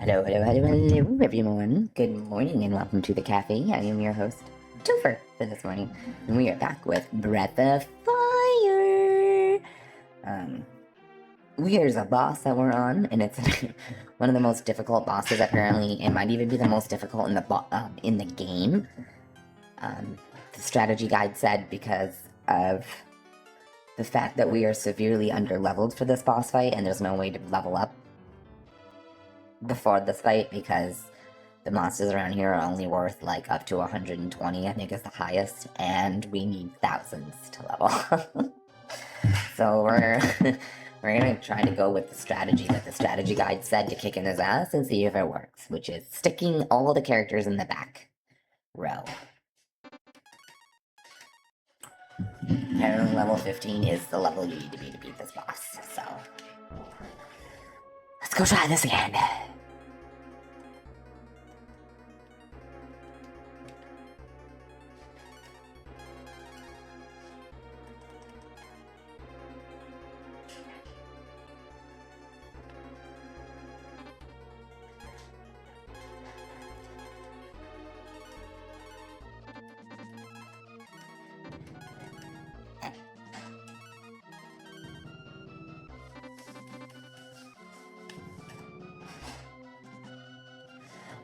Hello, hello, hello, hello, everyone. Good morning and welcome to the cafe. I am your host, Topher, for this morning. And we are back with Breath of Fire. There's a boss that we're on, and it's one of the most difficult bosses, apparently. It might even be the most difficult in the game. The strategy guide said because of the fact that we are severely underleveled for this boss fight, and there's no way to level up before this fight because the monsters around here are only worth like up to 120, I think is the highest, and we need thousands to level. So we're gonna try to go with the strategy that the strategy guide said to kick in his ass and see if it works, which is sticking all the characters in the back row. Apparently level 15 is the level you need to be to beat this boss, so let's go try this again.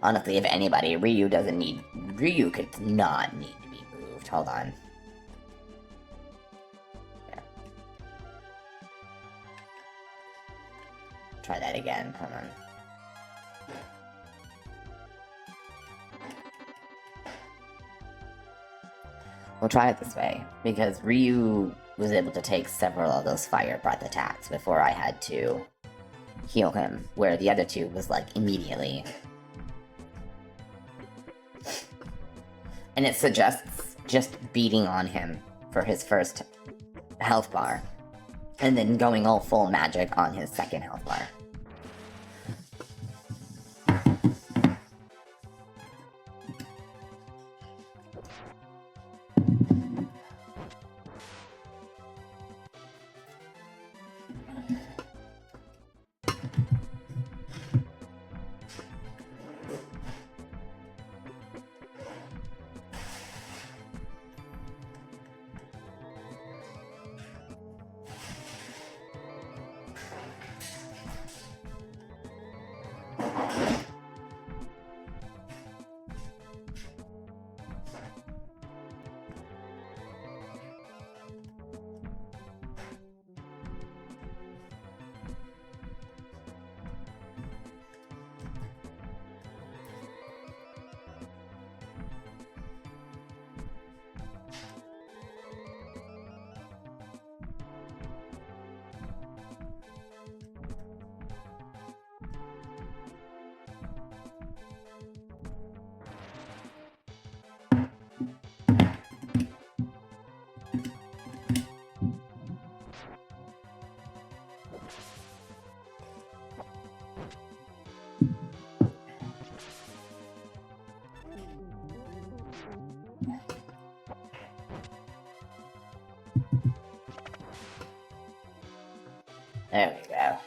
Honestly, if anybody, Ryu could not need to be moved. Hold on. Yeah. Try that again. Hold on. We'll try it this way, because Ryu was able to take several of those fire breath attacks before I had to heal him, where the other two was like immediately. And it suggests just beating on him for his first health bar, and then going all full magic on his second health bar. There we go.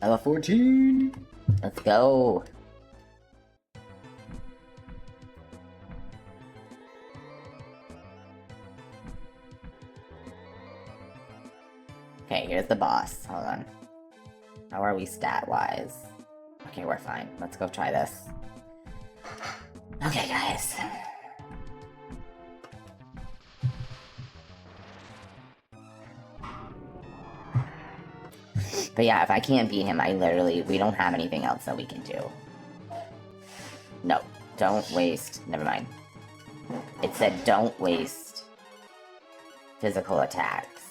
Level 14! Let's go! Okay, here's the boss. Hold on. How are we stat-wise? Okay, we're fine. Let's go try this. Okay, guys. But yeah, if I can't beat him, we don't have anything else that we can do. No, don't waste, never mind. It said don't waste physical attacks.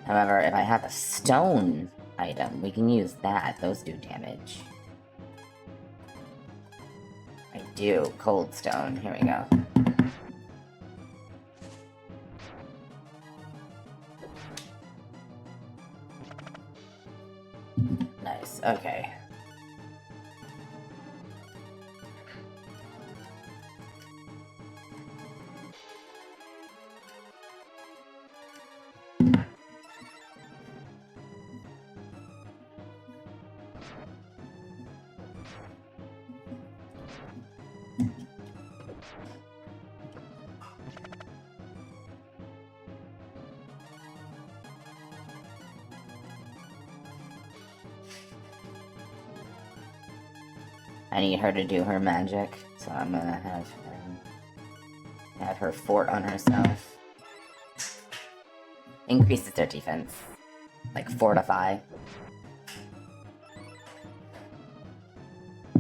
However, if I have a stone item, we can use that. Those do damage. I do. Cold stone. Here we go. Nice. Okay. I need her to do her magic, so I'm gonna have her fort on herself. Increases their defense. Like, fortify.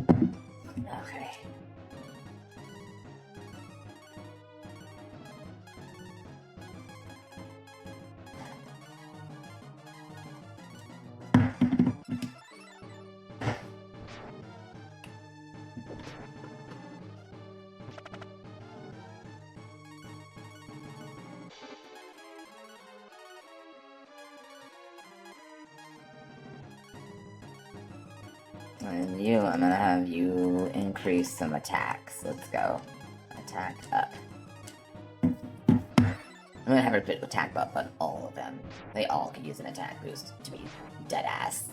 Okay. And you, I'm gonna have you increase some attacks. Let's go. Attack up. I'm gonna have her put attack up on all of them. They all could use an attack boost to be dead ass.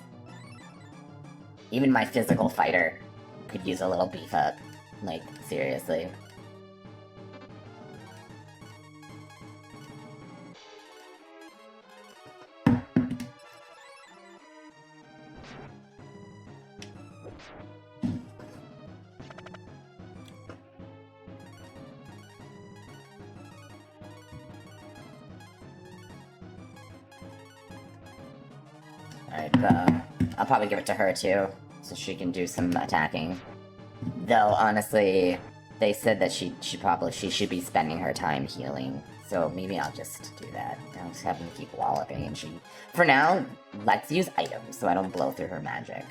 Even my physical fighter could use a little beef up. Like, seriously. Alright, I'll probably give it to her too, so she can do some attacking. Though, honestly, they said that she should be spending her time healing, so maybe I'll just do that. I'll just have them keep walloping, and for now, let's use items so I don't blow through her magic.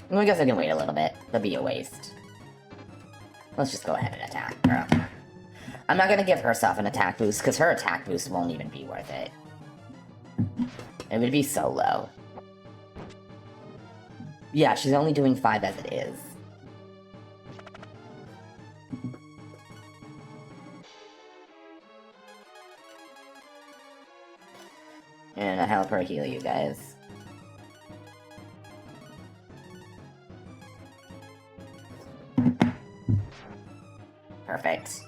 Well, I guess I can wait a little bit. That'd be a waste. Let's just go ahead and attack her. I'm not gonna give herself an attack boost, because her attack boost won't even be worth it. It would be so low. Yeah, she's only doing 5 as it is. And I'll help her heal you guys. Perfect.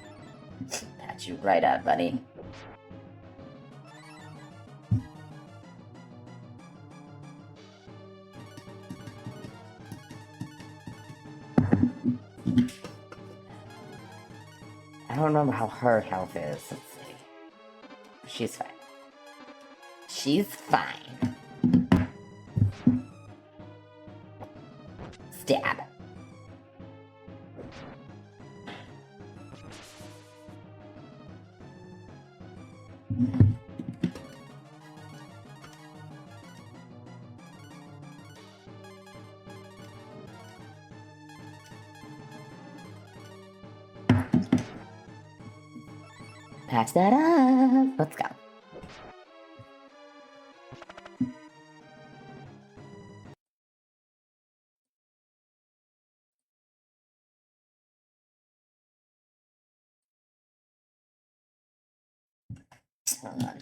Patch you right up, buddy. I don't remember how her health is. Let's see. She's fine. She's fine. Stab. Patch that up. Let's go. Hold on.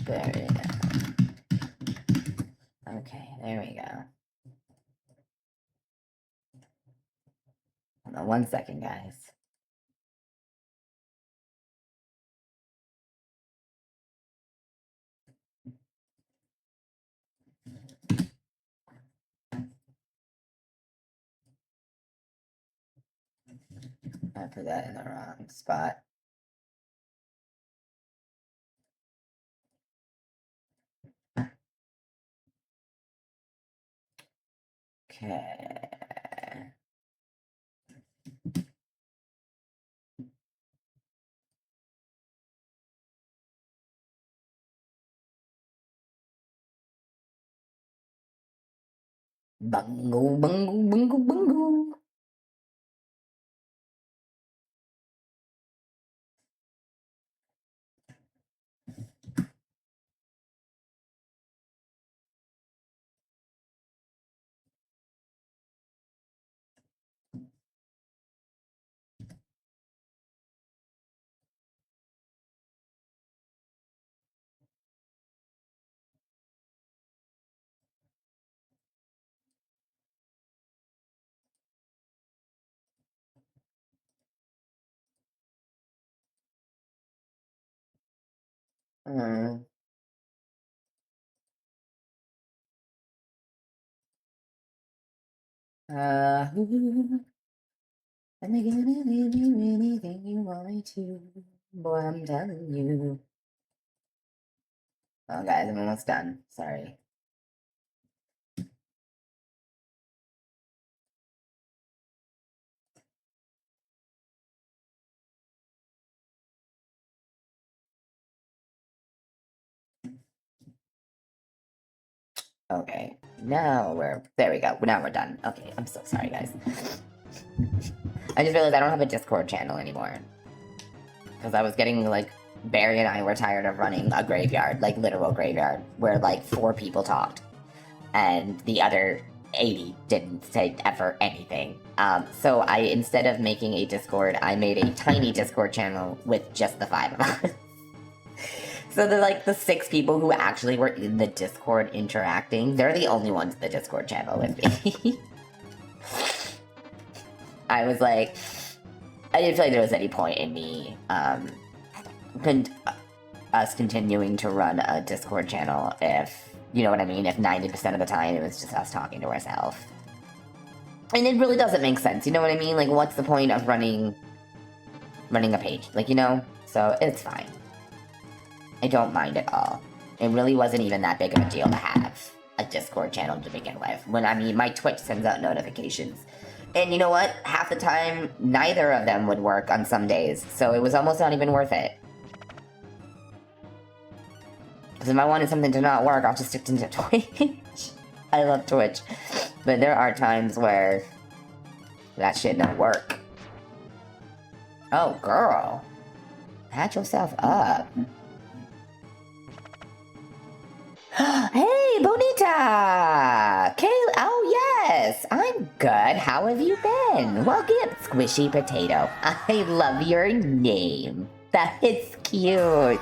There we go. Okay, there we go. Hold on 1 second, guys. I put that in the wrong spot. Okay. Bungo, bungo, bungo, bungo. Mm. Am I gonna give you anything you want me to? Boy, I'm telling you. Oh, guys, I'm almost done. Sorry. Okay, there we go. Now we're done. Okay, I'm so sorry, guys. I just realized I don't have a Discord channel anymore. Because I was getting, like, Barry and I were tired of running a graveyard, like, literal graveyard, where, like, 4 people talked. And the other 80 didn't say ever anything. So instead of making a Discord, I made a tiny Discord channel with just the 5 of us. So the 6 people who actually were in the Discord interacting, they're the only ones in the Discord channel with me. I was like, I didn't feel like there was any point in me, us continuing to run a Discord channel if, you know what I mean, if 90% of the time it was just us talking to ourselves. And it really doesn't make sense, you know what I mean? Like, what's the point of running a page? Like, you know? So, it's fine. I don't mind at all. It really wasn't even that big of a deal to have a Discord channel to begin with. When, I mean, my Twitch sends out notifications. And you know what? Half the time, neither of them would work on some days, so it was almost not even worth it. Because if I wanted something to not work, I'll just stick to Twitch. I love Twitch. But there are times where that shit don't work. Oh, girl. Patch yourself up. Hey, Bonita! Oh, yes! I'm good. How have you been? Well, good, Squishy Potato. I love your name. That is cute.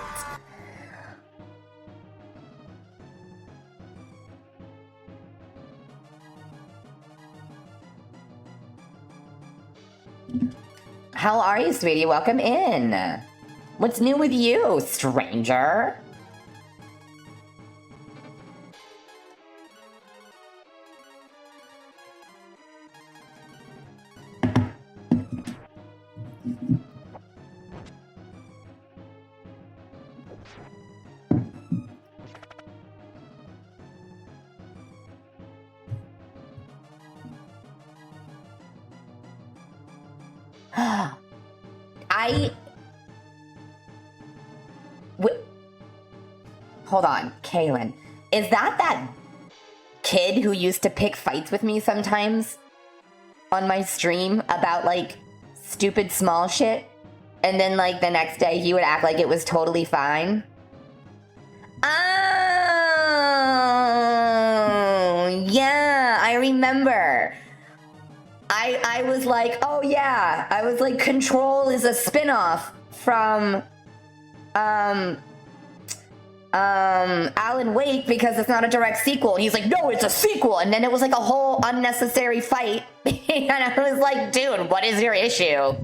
How are you, sweetie? Welcome in. What's new with you, stranger? Hold on, Kaylin. Is that kid who used to pick fights with me sometimes on my stream about, like, stupid small shit? And then, like, the next day he would act like it was totally fine? Oh, yeah, I remember. I was like, oh yeah, I was like, Control is a spin-off from, Alan Wake because it's not a direct sequel. And he's like, no, it's a sequel. And then it was like a whole unnecessary fight. And I was like, dude, what is your issue?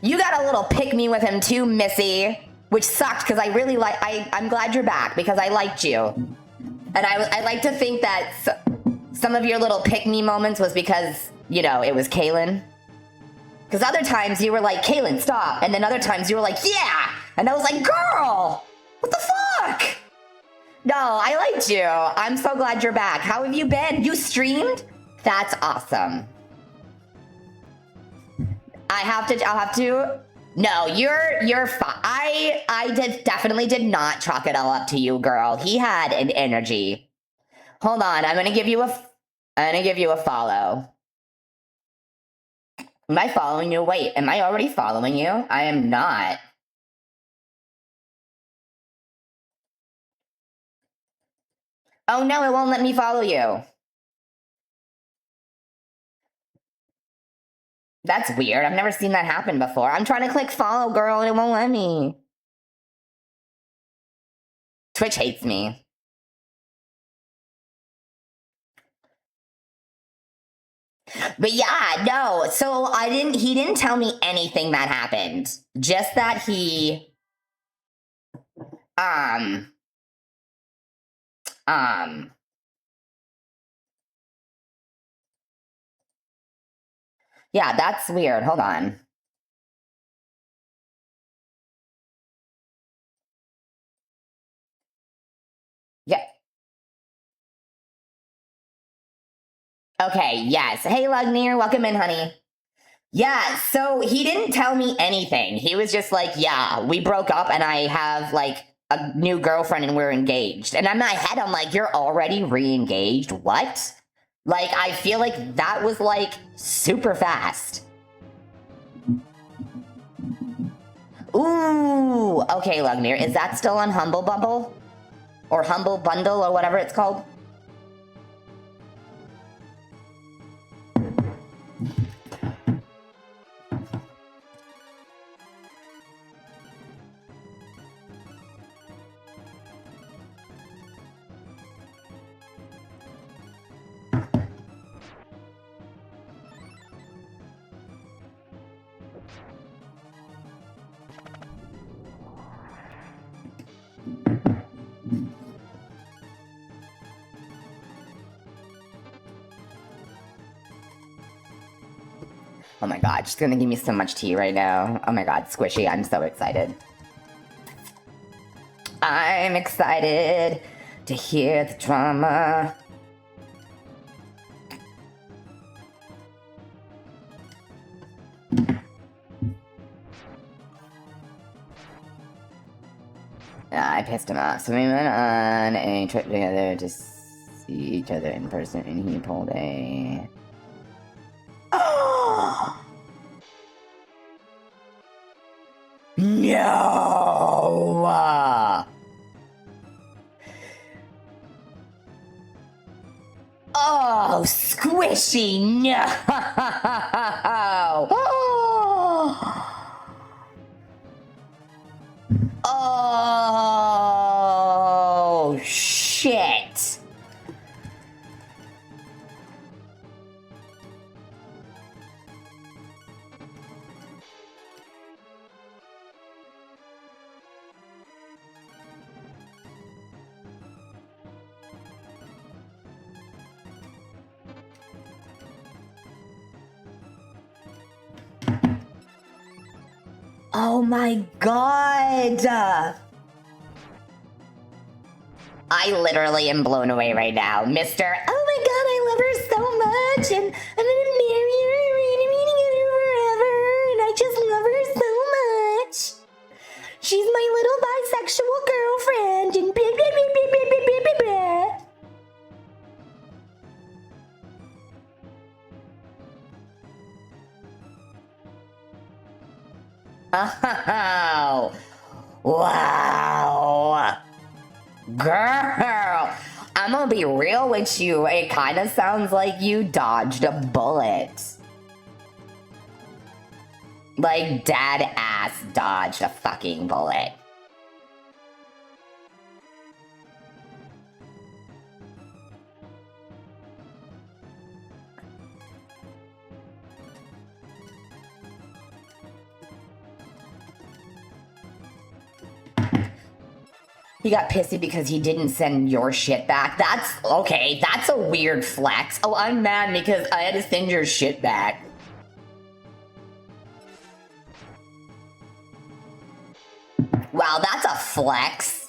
You got a little pick-me with him too, Missy. Which sucked because I really I'm glad you're back because I liked you. And I like to think that some of your little pick-me moments was because, you know, it was Kaylin. Because other times you were like, Kaylin, stop. And then other times you were like, yeah. And I was like, girl, what the fuck? No, I liked you. I'm so glad you're back. How have you been? You streamed? That's awesome. I'll have to. No, you're fine. I definitely did not chalk it all up to you, girl. He had an energy. Hold on, I'm gonna give you a follow. Am I following you? Wait, am I already following you? I am not. Oh no, it won't let me follow you. That's weird. I've never seen that happen before. I'm trying to click follow, girl, and it won't let me. Twitch hates me. But yeah, no. So he didn't tell me anything that happened. Just that he um um yeah, that's weird. Hold on. Yeah. Okay, yes. Hey Lugnir, welcome in, honey. Yeah, so he didn't tell me anything. He was just like, yeah, we broke up and I have like a new girlfriend and we're engaged. And in my head, I'm like, you're already re-engaged? What? Like, I feel like that was like super fast. Ooh, okay, Lugnir. Is that still on Humble Bumble? Or Humble Bundle or whatever it's called? Oh my god, she's gonna give me so much tea right now. Oh my god, Squishy, I'm so excited. I'm excited to hear the drama. I pissed him off, so we went on a trip together to see each other in person, and he pulled a... Oh! No! Oh, Squishy, no! Oh, shit. Oh my god! I literally am blown away right now. Mr. Oh my god, I love her so much, and I'm gonna marry her, and we're gonna be together forever, and I just love her so much. She's my little bisexual girlfriend, and blah, blah, blah, blah, blah, blah, blah, blah. Oh, wow. Girl, I'm gonna be real with you. It kind of sounds like you dodged a bullet. Like, dead ass dodged a fucking bullet. He got pissy because he didn't send your shit back. That's okay. That's a weird flex. Oh, I'm mad because I had to send your shit back. Wow, that's a flex.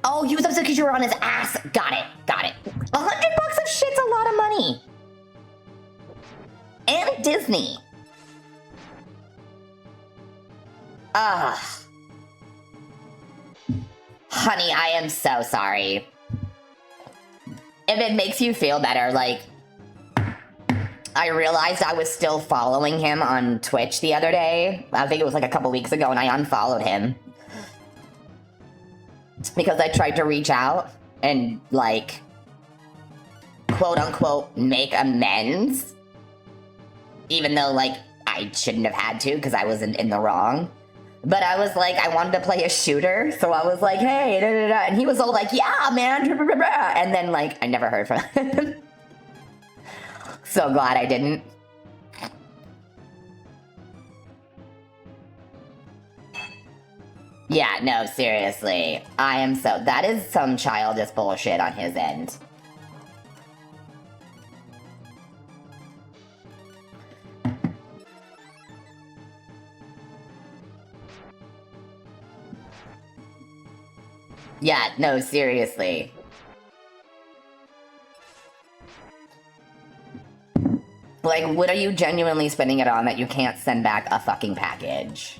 Oh, he was upset because you were on his ass. Got it. Got it. $100 of shit's a lot of money. And Disney. Ugh. Honey, I am so sorry. If it makes you feel better, like, I realized I was still following him on Twitch the other day. I think it was like a couple weeks ago, and I unfollowed him. Because I tried to reach out and, like, quote unquote, make amends. Even though, like, I shouldn't have had to because I was in the wrong. But I was like, I wanted to play a shooter, so I was like, hey, da, da, da. And he was all like, yeah, man, and then, like, I never heard from him. So glad I didn't. Yeah, no, seriously. That is some childish bullshit on his end. Yeah, no, seriously. Like, what are you genuinely spending it on that you can't send back a fucking package?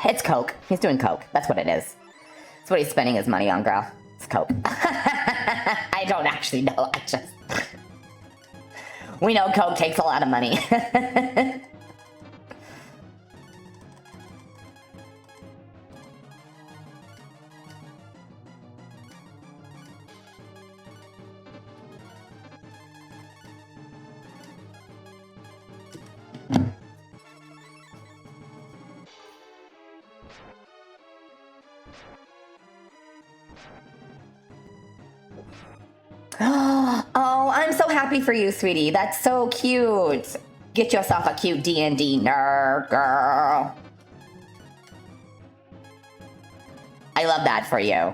It's coke. He's doing coke. That's what it is. That's what he's spending his money on, girl. It's coke. I don't actually know. I just... We know coke takes a lot of money. Oh, I'm so happy for you, sweetie. That's so cute. Get yourself a cute D&D nerd, girl. I love that for you.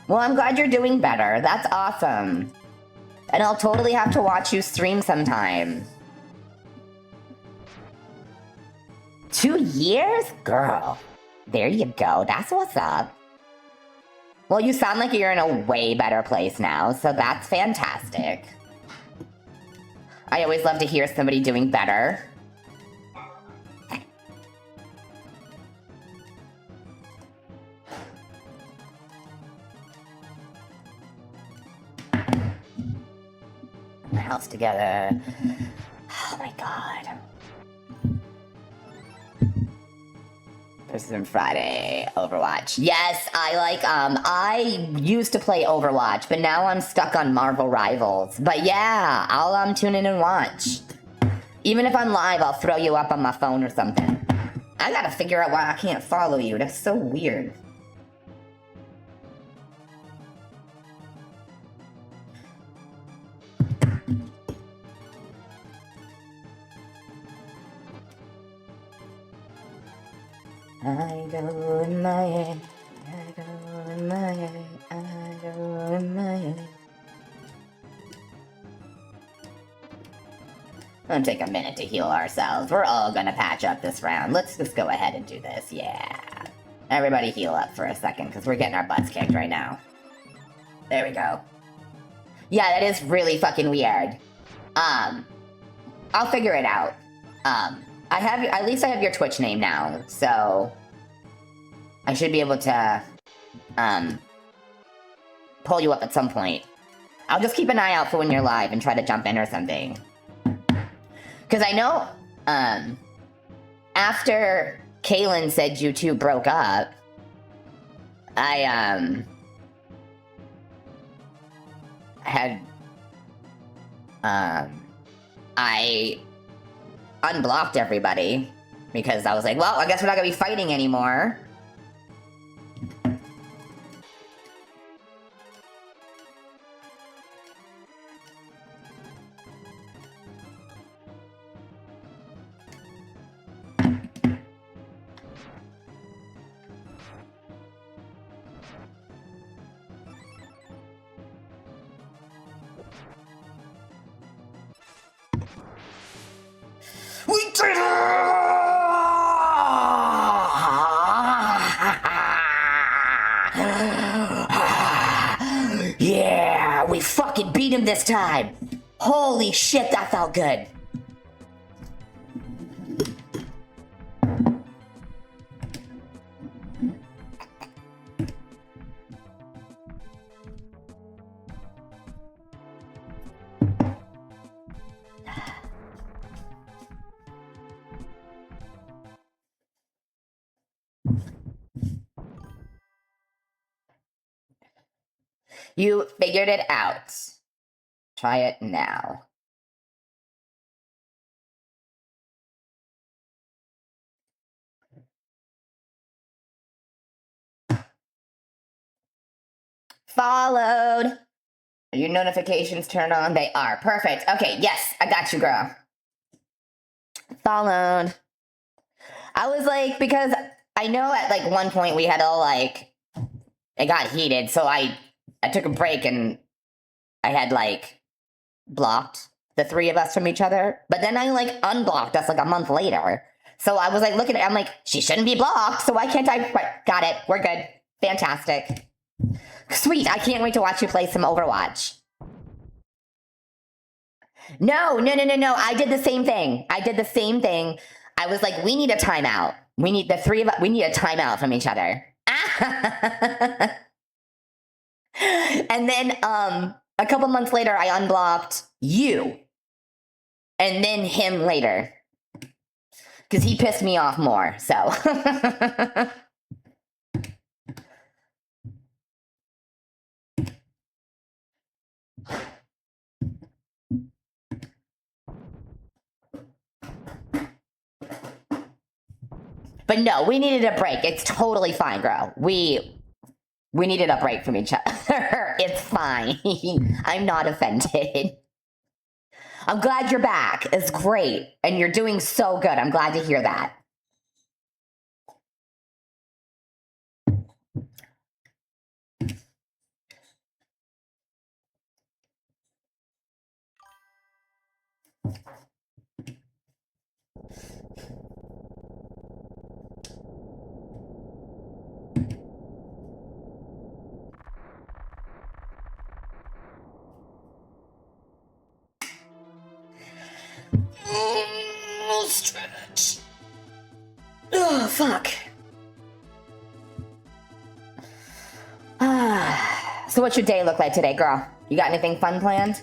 Well, I'm glad you're doing better. That's awesome. And I'll totally have to watch you stream sometime. 2 years? Girl. There you go. That's what's up. Well, you sound like you're in a way better place now, so that's fantastic. I always love to hear somebody doing better. House together. Oh my god. Thursday, Friday, Overwatch. Yes, I used to play Overwatch, but now I'm stuck on Marvel Rivals. But yeah, I'll tune in and watch. Even if I'm live, I'll throw you up on my phone or something. I gotta figure out why I can't follow you. That's so weird. I go in my head, I go in my head, I go in my head. Gonna take a minute to heal ourselves. We're all gonna patch up this round. Let's just go ahead and do this, yeah. Everybody heal up for a second, because we're getting our butts kicked right now. There we go. Yeah, that is really fucking weird. I'll figure it out. At least I have your Twitch name now, so I should be able to, pull you up at some point. I'll just keep an eye out for when you're live and try to jump in or something. Because I know, after Kaylin said you two broke up, I unblocked everybody because I was like, well, I guess we're not gonna be fighting anymore. We did it! Yeah, we fucking beat him this time. Holy shit, that felt good. You figured it out. Try it now. Followed. Are your notifications turned on? They are. Perfect. Okay, yes, I got you, girl. Followed. I was like, because I know at like one point we had all like, it got heated, so I took a break and I had like blocked the three of us from each other. But then I like unblocked us like a month later. So I was like looking at it, I'm like, she shouldn't be blocked, so why can't I? Got it. We're good. Fantastic. Sweet. I can't wait to watch you play some Overwatch. No. I did the same thing. I was like, we need a timeout. We need the three of us. We need a timeout from each other. And then a couple months later, I unblocked you. And then him later. Because he pissed me off more, so. But no, we needed a break. It's totally fine, girl. We needed a break from each other. It's fine. I'm not offended. I'm glad you're back. It's great. And you're doing so good. I'm glad to hear that. Stretch. Oh, fuck. So what's your day look like today, girl? You got anything fun planned?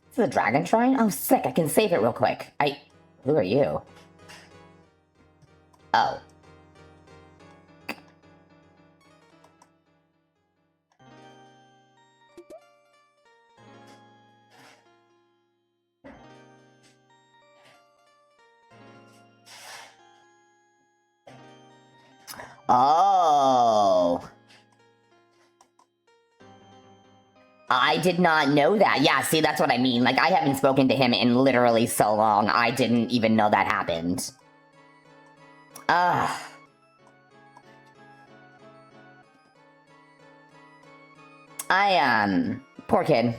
This is a dragon shrine? Oh, sick. I can save it real quick. Who are you? Oh. Oh. I did not know that. Yeah, see, that's what I mean. Like, I haven't spoken to him in literally so long. I didn't even know that happened. Ugh. Poor kid.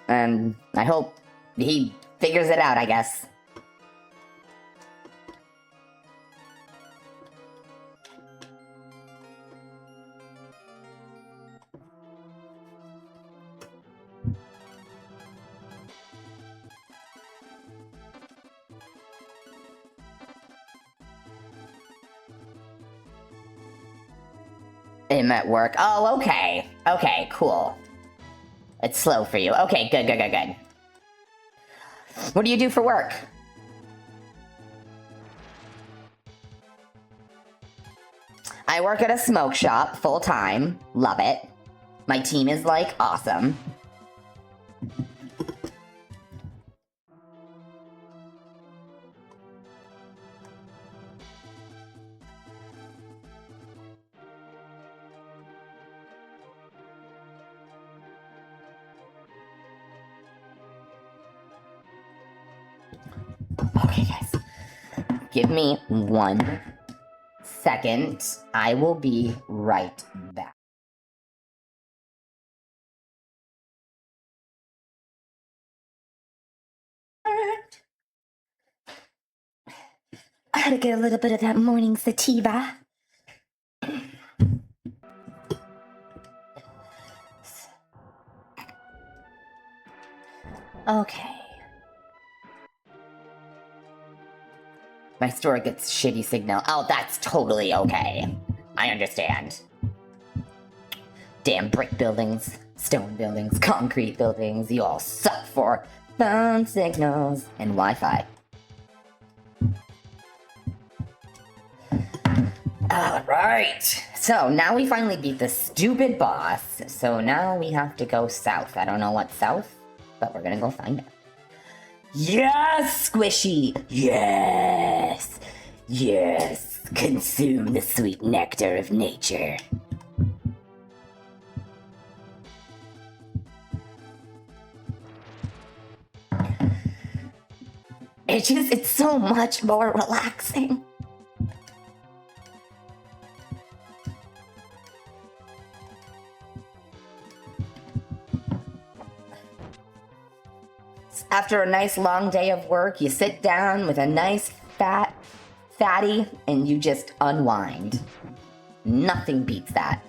I hope he figures it out, I guess. Him at work. Oh, okay. Okay, cool. It's slow for you. Okay, good. What do you do for work? I work at a smoke shop, full-time. Love it. My team is, like, awesome. Okay, guys. Give me 1 second. I will be right back. I had to get a little bit of that morning sativa. Okay. My store gets shitty signal. Oh, that's totally okay. I understand. Damn brick buildings, stone buildings, concrete buildings, you all suck for phone signals and Wi-Fi. Alright, so now we finally beat the stupid boss, so now we have to go south. I don't know what's south, but we're gonna go find out. Yes, Squishy! Yes! Yes! Consume the sweet nectar of nature. It's so much more relaxing. After a nice long day of work, you sit down with a nice fatty, and you just unwind. Nothing beats that.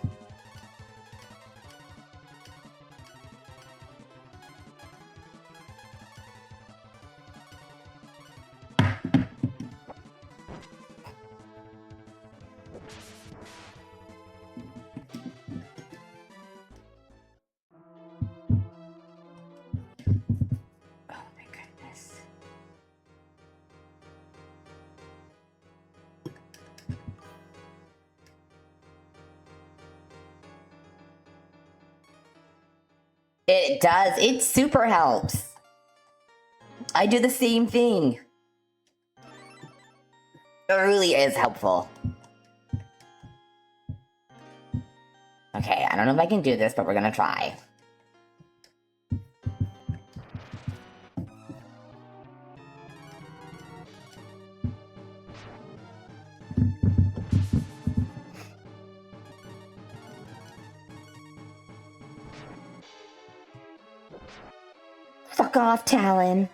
It does. It super helps. I do the same thing. It really is helpful. Okay, I don't know if I can do this, but we're gonna try. Fuck off, Talon.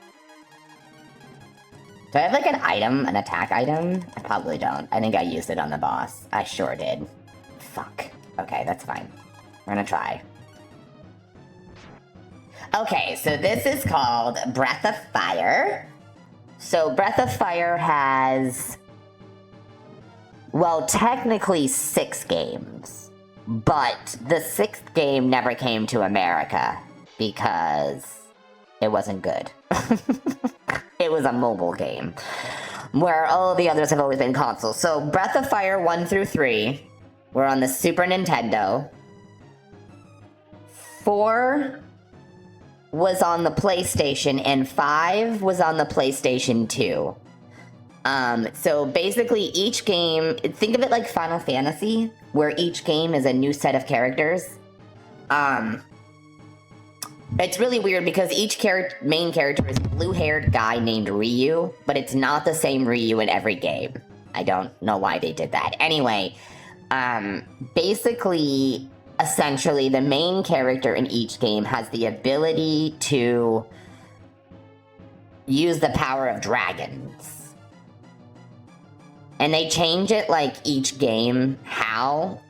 Do I have like an item, an attack item? I probably don't. I think I used it on the boss. I sure did. Fuck. Okay, that's fine. We're gonna try. Okay, so this is called Breath of Fire. So Breath of Fire has, well, technically 6 games. But the 6th game never came to America because it wasn't good. It was a mobile game, where all the others have always been consoles. So Breath of Fire 1 through 3 were on the Super Nintendo. 4 was on the PlayStation, and 5 was on the PlayStation 2. So basically each game, think of it like Final Fantasy, where each game is a new set of characters. It's really weird because each main character is a blue-haired guy named Ryu, but it's not the same Ryu in every game. I don't know why they did that. Anyway, basically, essentially, the main character in each game has the ability to use the power of dragons. And they change it, like, each game, how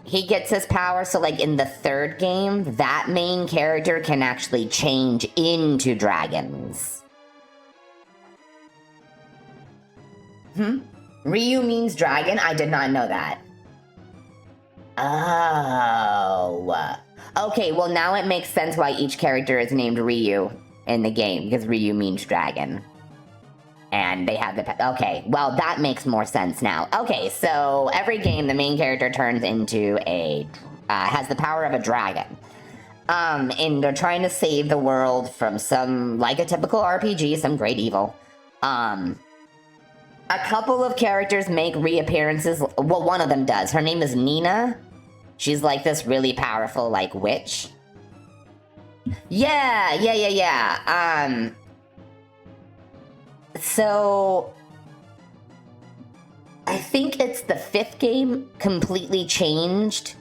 he gets his power. So like in the 3rd game, that main character can actually change into dragons. Ryu means dragon? I did not know that. Oh. Okay, well now it makes sense why each character is named Ryu in the game, because Ryu means dragon. And they have the... Okay, well, that makes more sense now. Okay, so every game, the main character turns into a... has the power of a dragon. And they're trying to save the world from some... like a typical RPG, some great evil. A couple of characters make reappearances. Well, one of them does. Her name is Nina. She's like this really powerful, like, witch. Yeah. So, I think it's the 5th game completely changed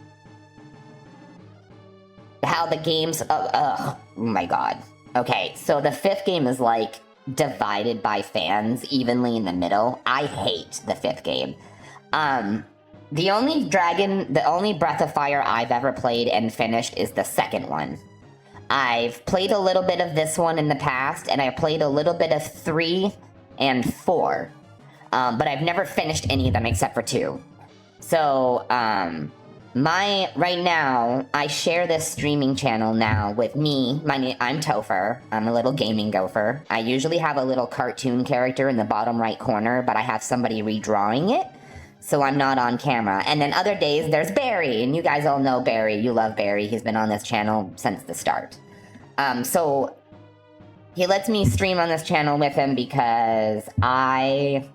how the games... oh my god. Okay, so the 5th game is like divided by fans evenly in the middle. I hate the 5th game. The only Breath of Fire I've ever played and finished is the 2nd one. I've played a little bit of this one in the past, and I played a little bit of 3 and 4. But I've never finished any of them except for 2. So, right now, I share this streaming channel now with me. I'm Topher. I'm a little gaming gopher. I usually have a little cartoon character in the bottom right corner, but I have somebody redrawing it, so I'm not on camera. And then other days, there's Barry, and you guys all know Barry. You love Barry. He's been on this channel since the start. So he lets me stream on this channel with him because I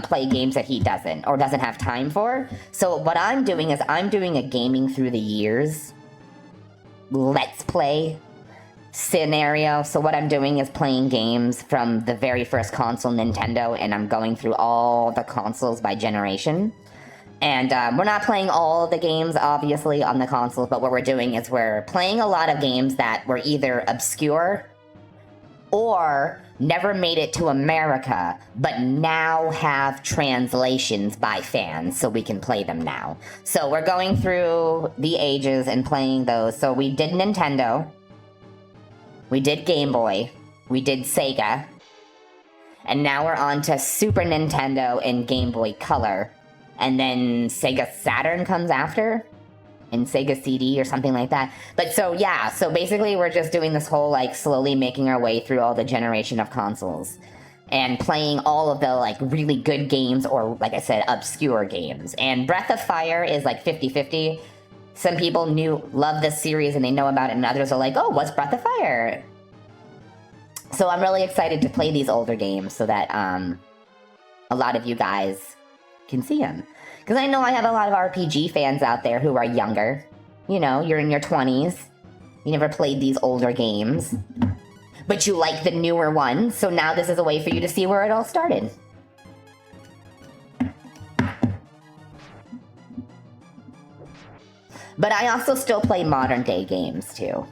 play games that he doesn't, or doesn't have time for. So what I'm doing is I'm doing a gaming through the years let's play scenario. So what I'm doing is playing games from the very first console, Nintendo, and I'm going through all the consoles by generation. And we're not playing all the games, obviously, on the consoles, but what we're doing is we're playing a lot of games that were either obscure or never made it to America, but now have translations by fans, so we can play them now. So we're going through the ages and playing those. So we did Nintendo, we did Game Boy, we did Sega, and now we're on to Super Nintendo and Game Boy Color, and then Sega Saturn comes after, and Sega CD or something like that. But so, yeah, so basically we're just doing this whole, like, slowly making our way through all the generation of consoles and playing all of the, like, really good games or, like I said, obscure games. And Breath of Fire is, like, 50-50. Some people love this series and they know about it, and others are like, oh, what's Breath of Fire? So I'm really excited to play these older games so that a lot of you guys can see them. Because I know I have a lot of RPG fans out there who are younger. You know, you're in your 20s. You never played these older games. But you like the newer ones, so now this is a way for you to see where it all started. But I also still play modern day games, too.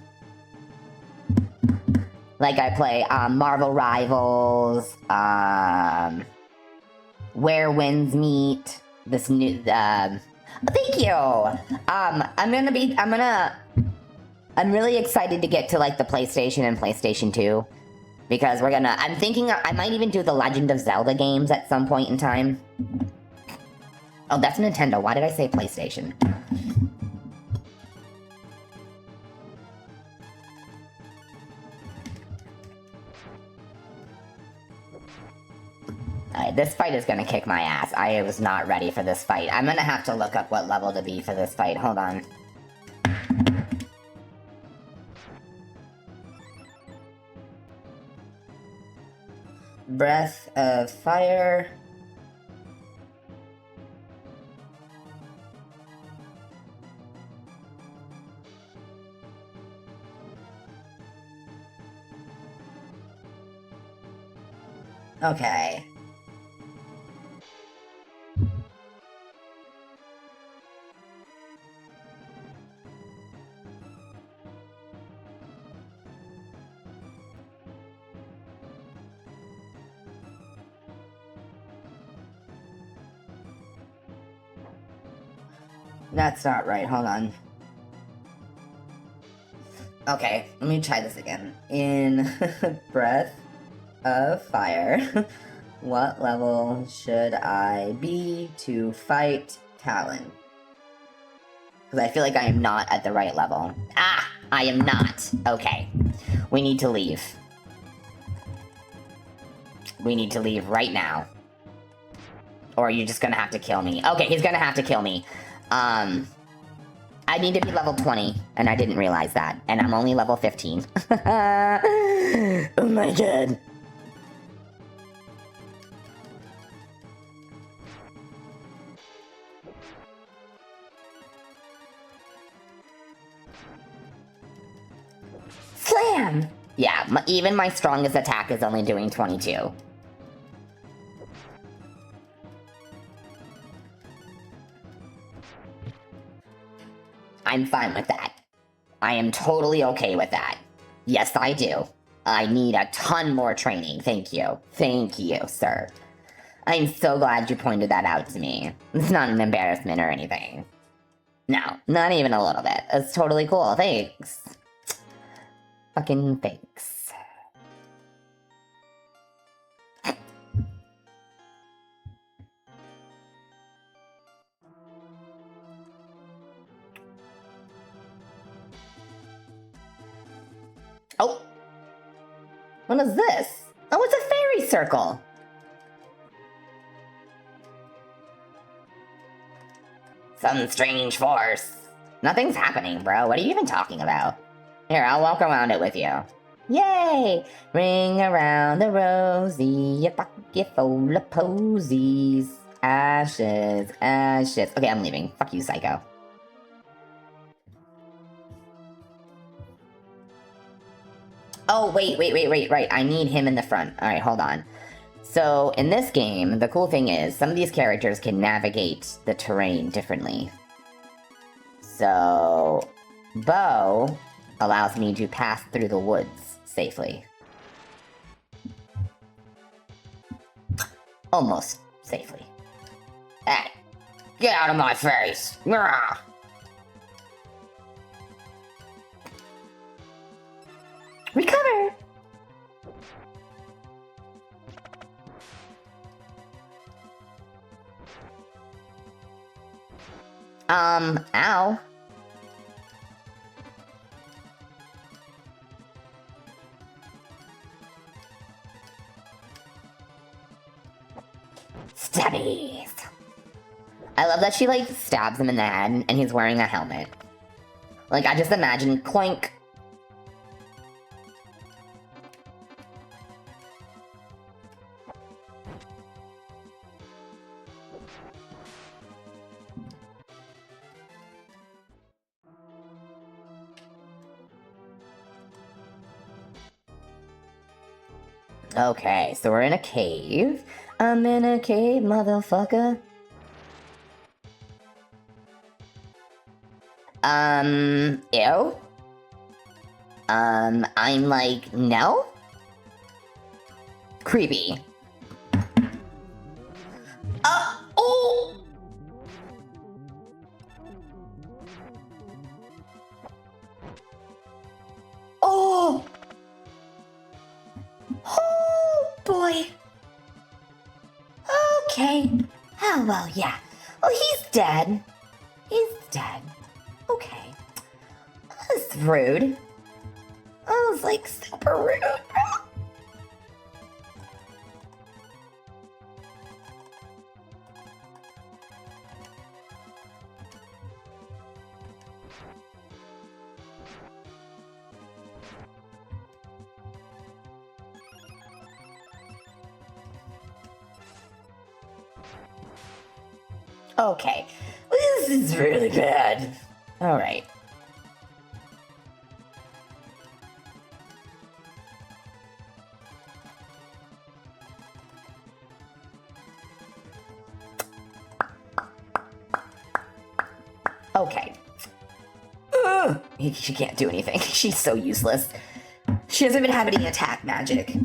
Like I play Marvel Rivals, Where Winds Meet, this new, thank you! I'm really excited to get to, like, the PlayStation and PlayStation 2. Because I'm thinking I might even do the Legend of Zelda games at some point in time. Oh, that's Nintendo. Why did I say PlayStation? This fight is gonna kick my ass. I was not ready for this fight. I'm gonna have to look up what level to be for this fight. Hold on. Breath of Fire. Okay. That's not right, hold on. Okay, let me try this again. In Breath of Fire, what level should I be to fight Talon? Because I feel like I am not at the right level. Ah! I am not! Okay. We need to leave. We need to leave right now. Or you're just gonna have to kill me. Okay, he's gonna have to kill me. I need to be level 20, and I didn't realize that. And I'm only level 15. Oh my god. Slam! Yeah, even my strongest attack is only doing 22. I'm fine with that. I am totally okay with that. Yes, I do. I need a ton more training, thank you. Thank you, sir. I'm so glad you pointed that out to me. It's not an embarrassment or anything. No, not even a little bit. It's totally cool, thanks. Fucking thanks. What is this? Oh, it's a fairy circle! Some strange force. Nothing's happening, bro. What are you even talking about? Here, I'll walk around it with you. Yay! Ring around the rosy, a bucket full of posies. Ashes, ashes. Okay, I'm leaving. Fuck you, psycho. Oh, wait. I need him in the front. Alright, hold on. So, in this game, the cool thing is, some of these characters can navigate the terrain differently. So, Bo allows me to pass through the woods safely. Almost safely. Hey, get out of my face! Grr. Recover! Ow. Stabbies! I love that she, like, stabs him in the head, and he's wearing a helmet. Like, I just imagine clink. Okay, so we're in a cave. I'm in a cave, motherfucker. Ew? I'm like, no? Creepy. Oh! Oh! Oh, boy. Okay. Oh, well, yeah. Oh, he's dead. He's dead. Okay. That's rude. That was, like, super rude. Okay. This is really bad. Alright. Okay. Ugh. She can't do anything. She's so useless. She doesn't even have any attack magic.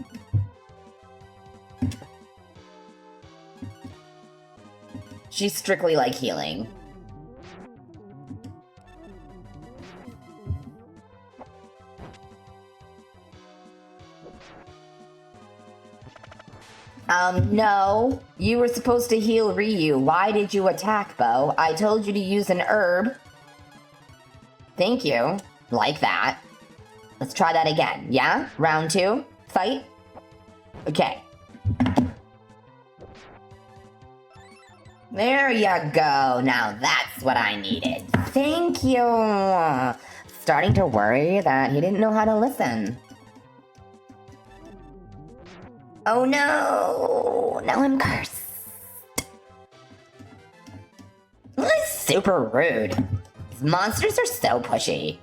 She's strictly like healing. No. You were supposed to heal Ryu. Why did you attack, Bo? I told you to use an herb. Thank you. Like that. Let's try that again, yeah? Round 2? Fight? Okay. There you go. Now that's what I needed. Thank you. Starting to worry that he didn't know how to listen. Oh no! Now I'm cursed. That's super rude. These monsters are so pushy.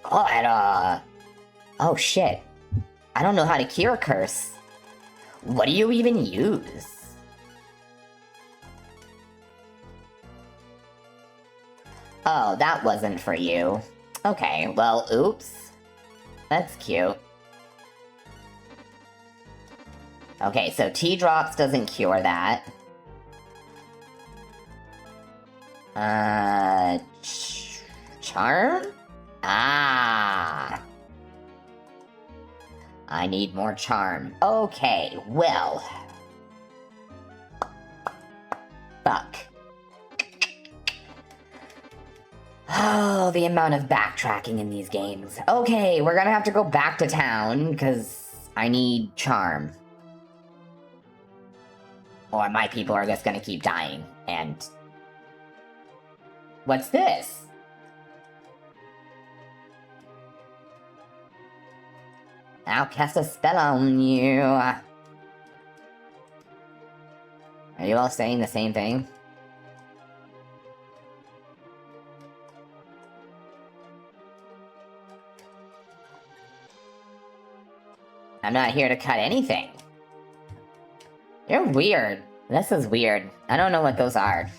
God, oh shit. I don't know how to cure a curse. What do you even use? Oh, that wasn't for you. Okay, well, oops. That's cute. Okay, so T-Drops doesn't cure that. Charm? Ah. I need more charm. Okay, well. Fuck. Oh, the amount of backtracking in these games. Okay, we're gonna have to go back to town, because I need charm. Or my people are just gonna keep dying, and... What's this? I'll cast a spell on you. Are you all saying the same thing? I'm not here to cut anything. You're weird. This is weird. I don't know what those are.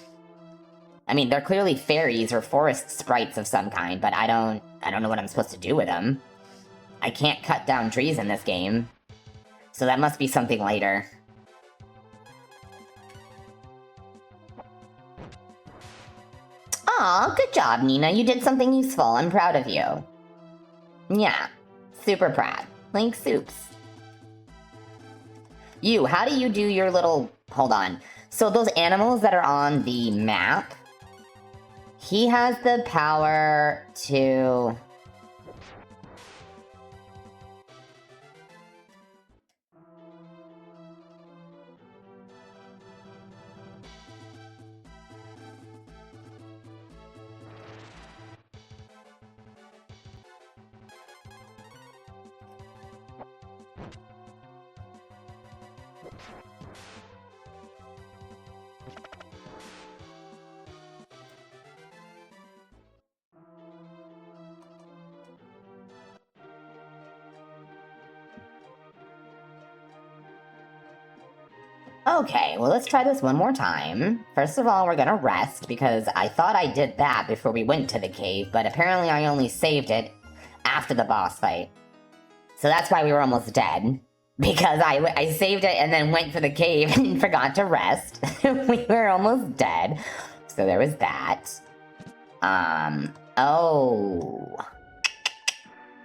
I mean, they're clearly fairies or forest sprites of some kind, but I don't know what I'm supposed to do with them. I can't cut down trees in this game. So that must be something later. Aw, good job, Nina. You did something useful. I'm proud of you. Yeah, super proud. Like soups. You, how do you do your little... Hold on. So those animals that are on the map, he has the power to... Okay, well, let's try this one more time. First of all, we're gonna rest, because I thought I did that before we went to the cave, but apparently I only saved it after the boss fight. So that's why we were almost dead, because I saved it and then went for the cave and forgot to rest. We were almost dead. So there was that. Oh.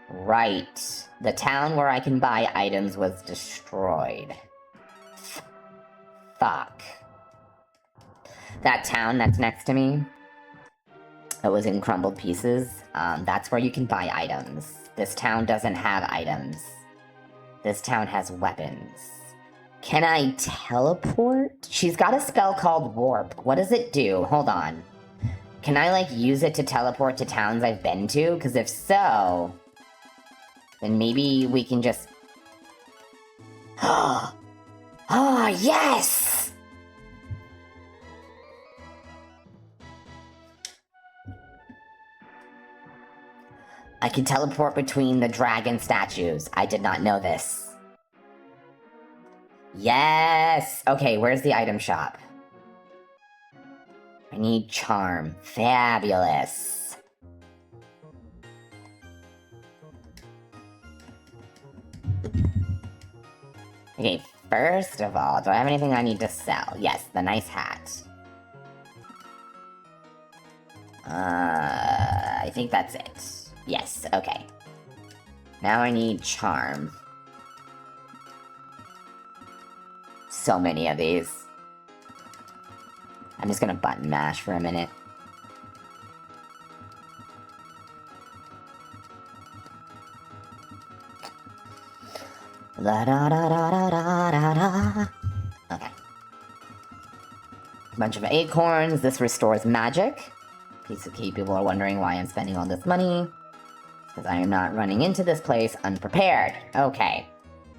Right. The town where I can buy items was destroyed. Fuck. That town that's next to me, it was in crumbled pieces. That's where you can buy items. This town doesn't have items. This town has weapons. Can I teleport? She's got a spell called Warp. What does it do? Hold on. Can I, like, use it to teleport to towns I've been to? Because if so, then maybe we can just... Oh, yes! I can teleport between the dragon statues. I did not know this. Yes! Okay, where's the item shop? I need charm. Fabulous. Okay, first of all, do I have anything I need to sell? Yes, the nice hat. I think that's it. Yes, okay. Now I need charm. So many of these. I'm just gonna button mash for a minute. La da da da da da da da. Okay. A bunch of acorns. This restores magic. Piece of key. People are wondering why I'm spending all this money. Because I am not running into this place unprepared. Okay.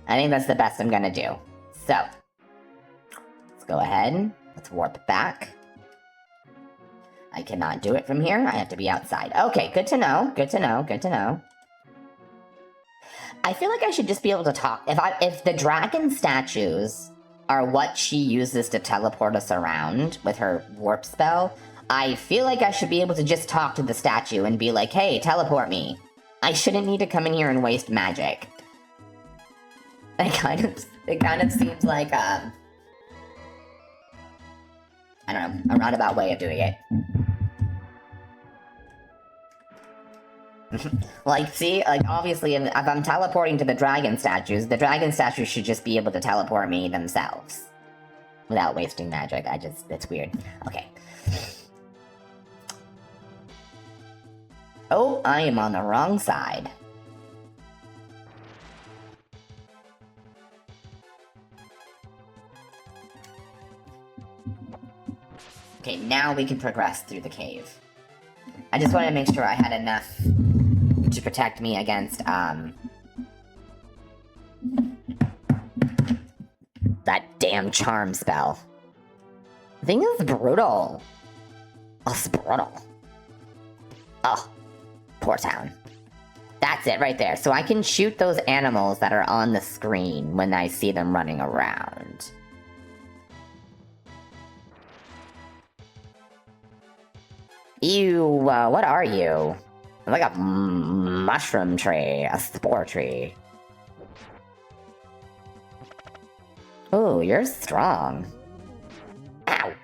I think that's the best I'm gonna do. So, let's go ahead. Let's warp back. I cannot do it from here. I have to be outside. Okay, good to know. Good to know. Good to know. I feel like I should just be able to talk. If the dragon statues are what she uses to teleport us around with her warp spell, I feel like I should be able to just talk to the statue and be like, hey, teleport me. I shouldn't need to come in here and waste magic. It kind of seems like, I don't know, a roundabout way of doing it. Like, see? Like, obviously, if I'm teleporting to the dragon statues should just be able to teleport me themselves. Without wasting magic. It's weird. Okay. Oh, I am on the wrong side. Okay, now we can progress through the cave. I just wanted to make sure I had enough to protect me against, that damn charm spell. The thing is brutal. Oh, it's brutal. Oh, poor town. That's it right there. So I can shoot those animals that are on the screen when I see them running around. Ew, what are you? Like a mushroom tree, a spore tree. Oh, you're strong. Ow.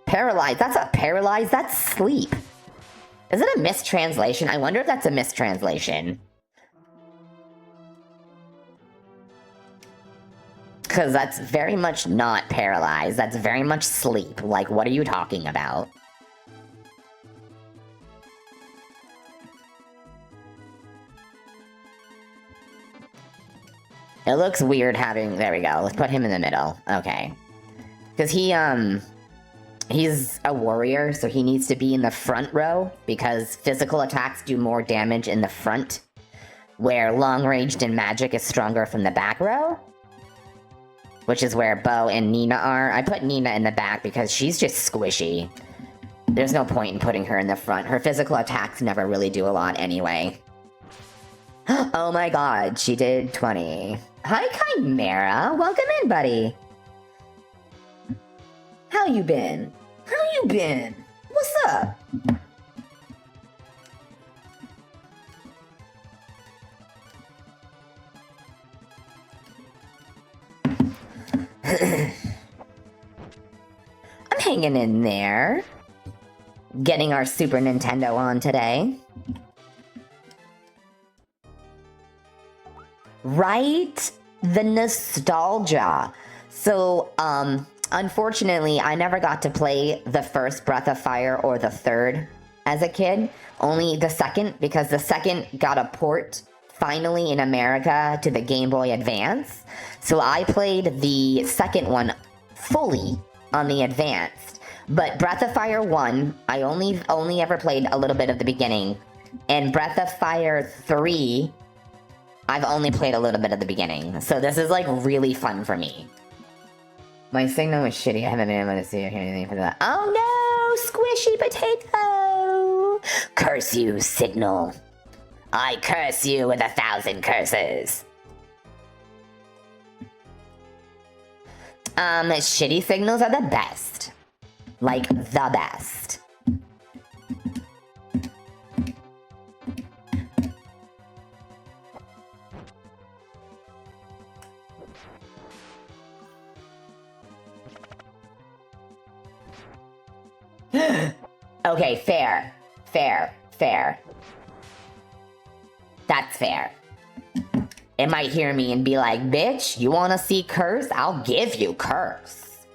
Paralyzed, that's not paralyzed, that's sleep. Is it a mistranslation? I wonder if that's a mistranslation. Because that's very much not paralyzed, that's very much sleep. Like, what are you talking about? It looks weird having... There we go. Let's put him in the middle. Okay. Because he's a warrior, so he needs to be in the front row, because physical attacks do more damage in the front, where long-ranged and magic is stronger from the back row, which is where Bo and Nina are. I put Nina in the back because she's just squishy. There's no point in putting her in the front. Her physical attacks never really do a lot anyway. Oh my god, she did 20. Hi, Chimera. Welcome in, buddy. How you been? How you been? What's up? I'm hanging in there. Getting our Super Nintendo on today. Right? The nostalgia. So, unfortunately, I never got to play the first Breath of Fire or the third as a kid. Only the second, because the second got a port, finally, in America to the Game Boy Advance. So I played the second one fully on the Advanced. But Breath of Fire 1, I only ever played a little bit of the beginning. And Breath of Fire 3... I've only played a little bit of the beginning, so this is like really fun for me. My signal was shitty, I haven't been able to see or hear anything for that. Oh no, squishy potato! Curse you, signal. I curse you with 1,000 curses. Shitty signals are the best. Like, the best. Okay, fair. Fair. Fair. That's fair. It might hear me and be like, bitch, you wanna see curse? I'll give you curse.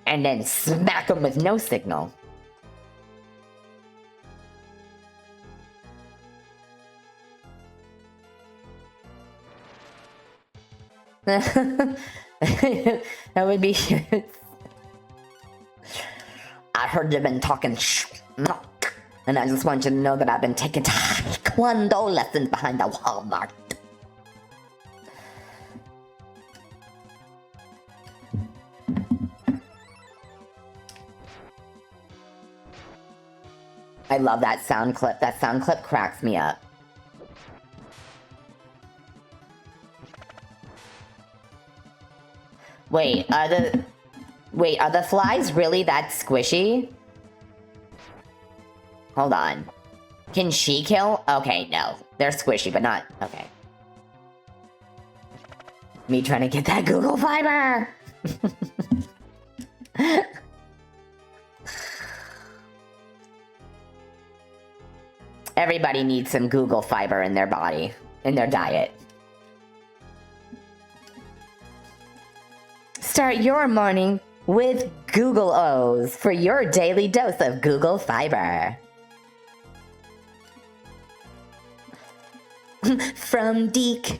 And then smack them with no signal. That would be... I heard you've been talking and I just want you to know that I've been taking taekwondo lessons behind the Walmart. I love that sound clip. That sound clip cracks me up. Wait, are the flies really that squishy? Hold on. Can she kill? Okay, no. They're squishy, but not... Okay. Me trying to get that Google Fiber! Everybody needs some Google Fiber in their body, in their diet. Start your morning with Google O's for your daily dose of Google Fiber. From Deek.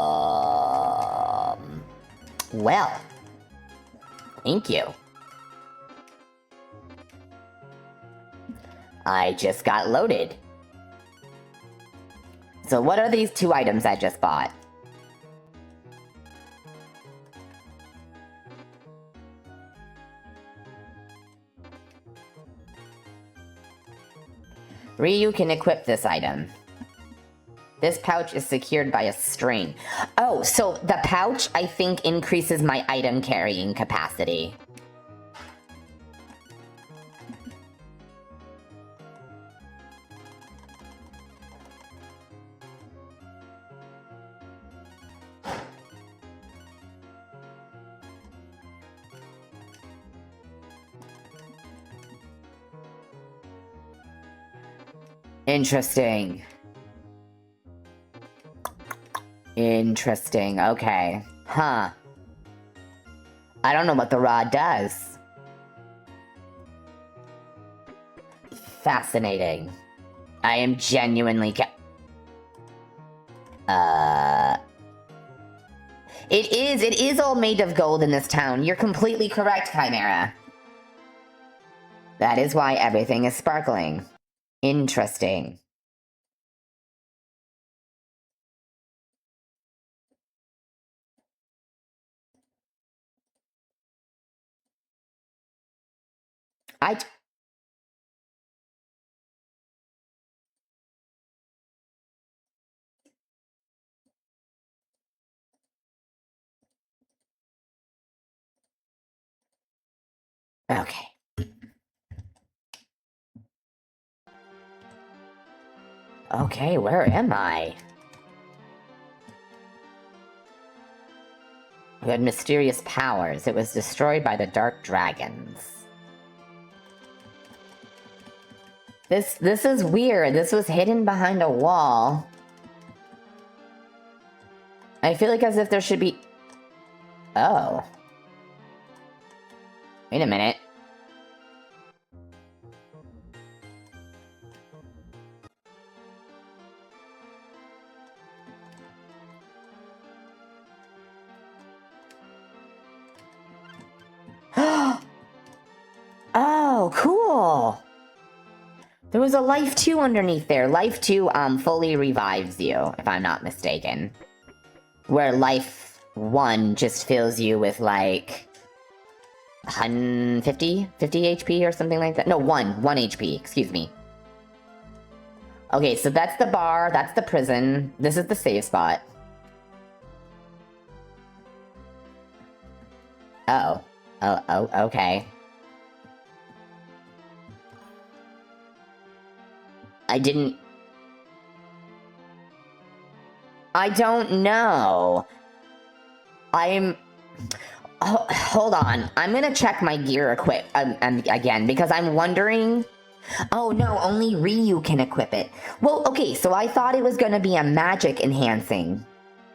Thank you. I just got loaded. So what are these 2 items I just bought? Ryu can equip this item. This pouch is secured by a string. Oh, so the pouch, I think, increases my item carrying capacity. Interesting. Interesting, okay. Huh. I don't know what the rod does. Fascinating. I am genuinely It is all made of gold in this town. You're completely correct, Chimera. That is why everything is sparkling. Interesting. Okay. Okay, where am I? Who had mysterious powers. It was destroyed by the dark dragons. This is weird. This was hidden behind a wall. I feel like as if there should be... Oh. Wait a minute. Oh, cool! There was a life 2 underneath there. Life 2 fully revives you, if I'm not mistaken. Where life 1 just fills you with like 150 HP or something like that. No, 1 HP, excuse me. Okay, so that's the bar, that's the prison. This is the save spot. Oh, okay. I don't know. Hold on. I'm gonna check my gear again, because I'm wondering... Oh no, only Ryu can equip it. Well, okay, so I thought it was gonna be a magic enhancing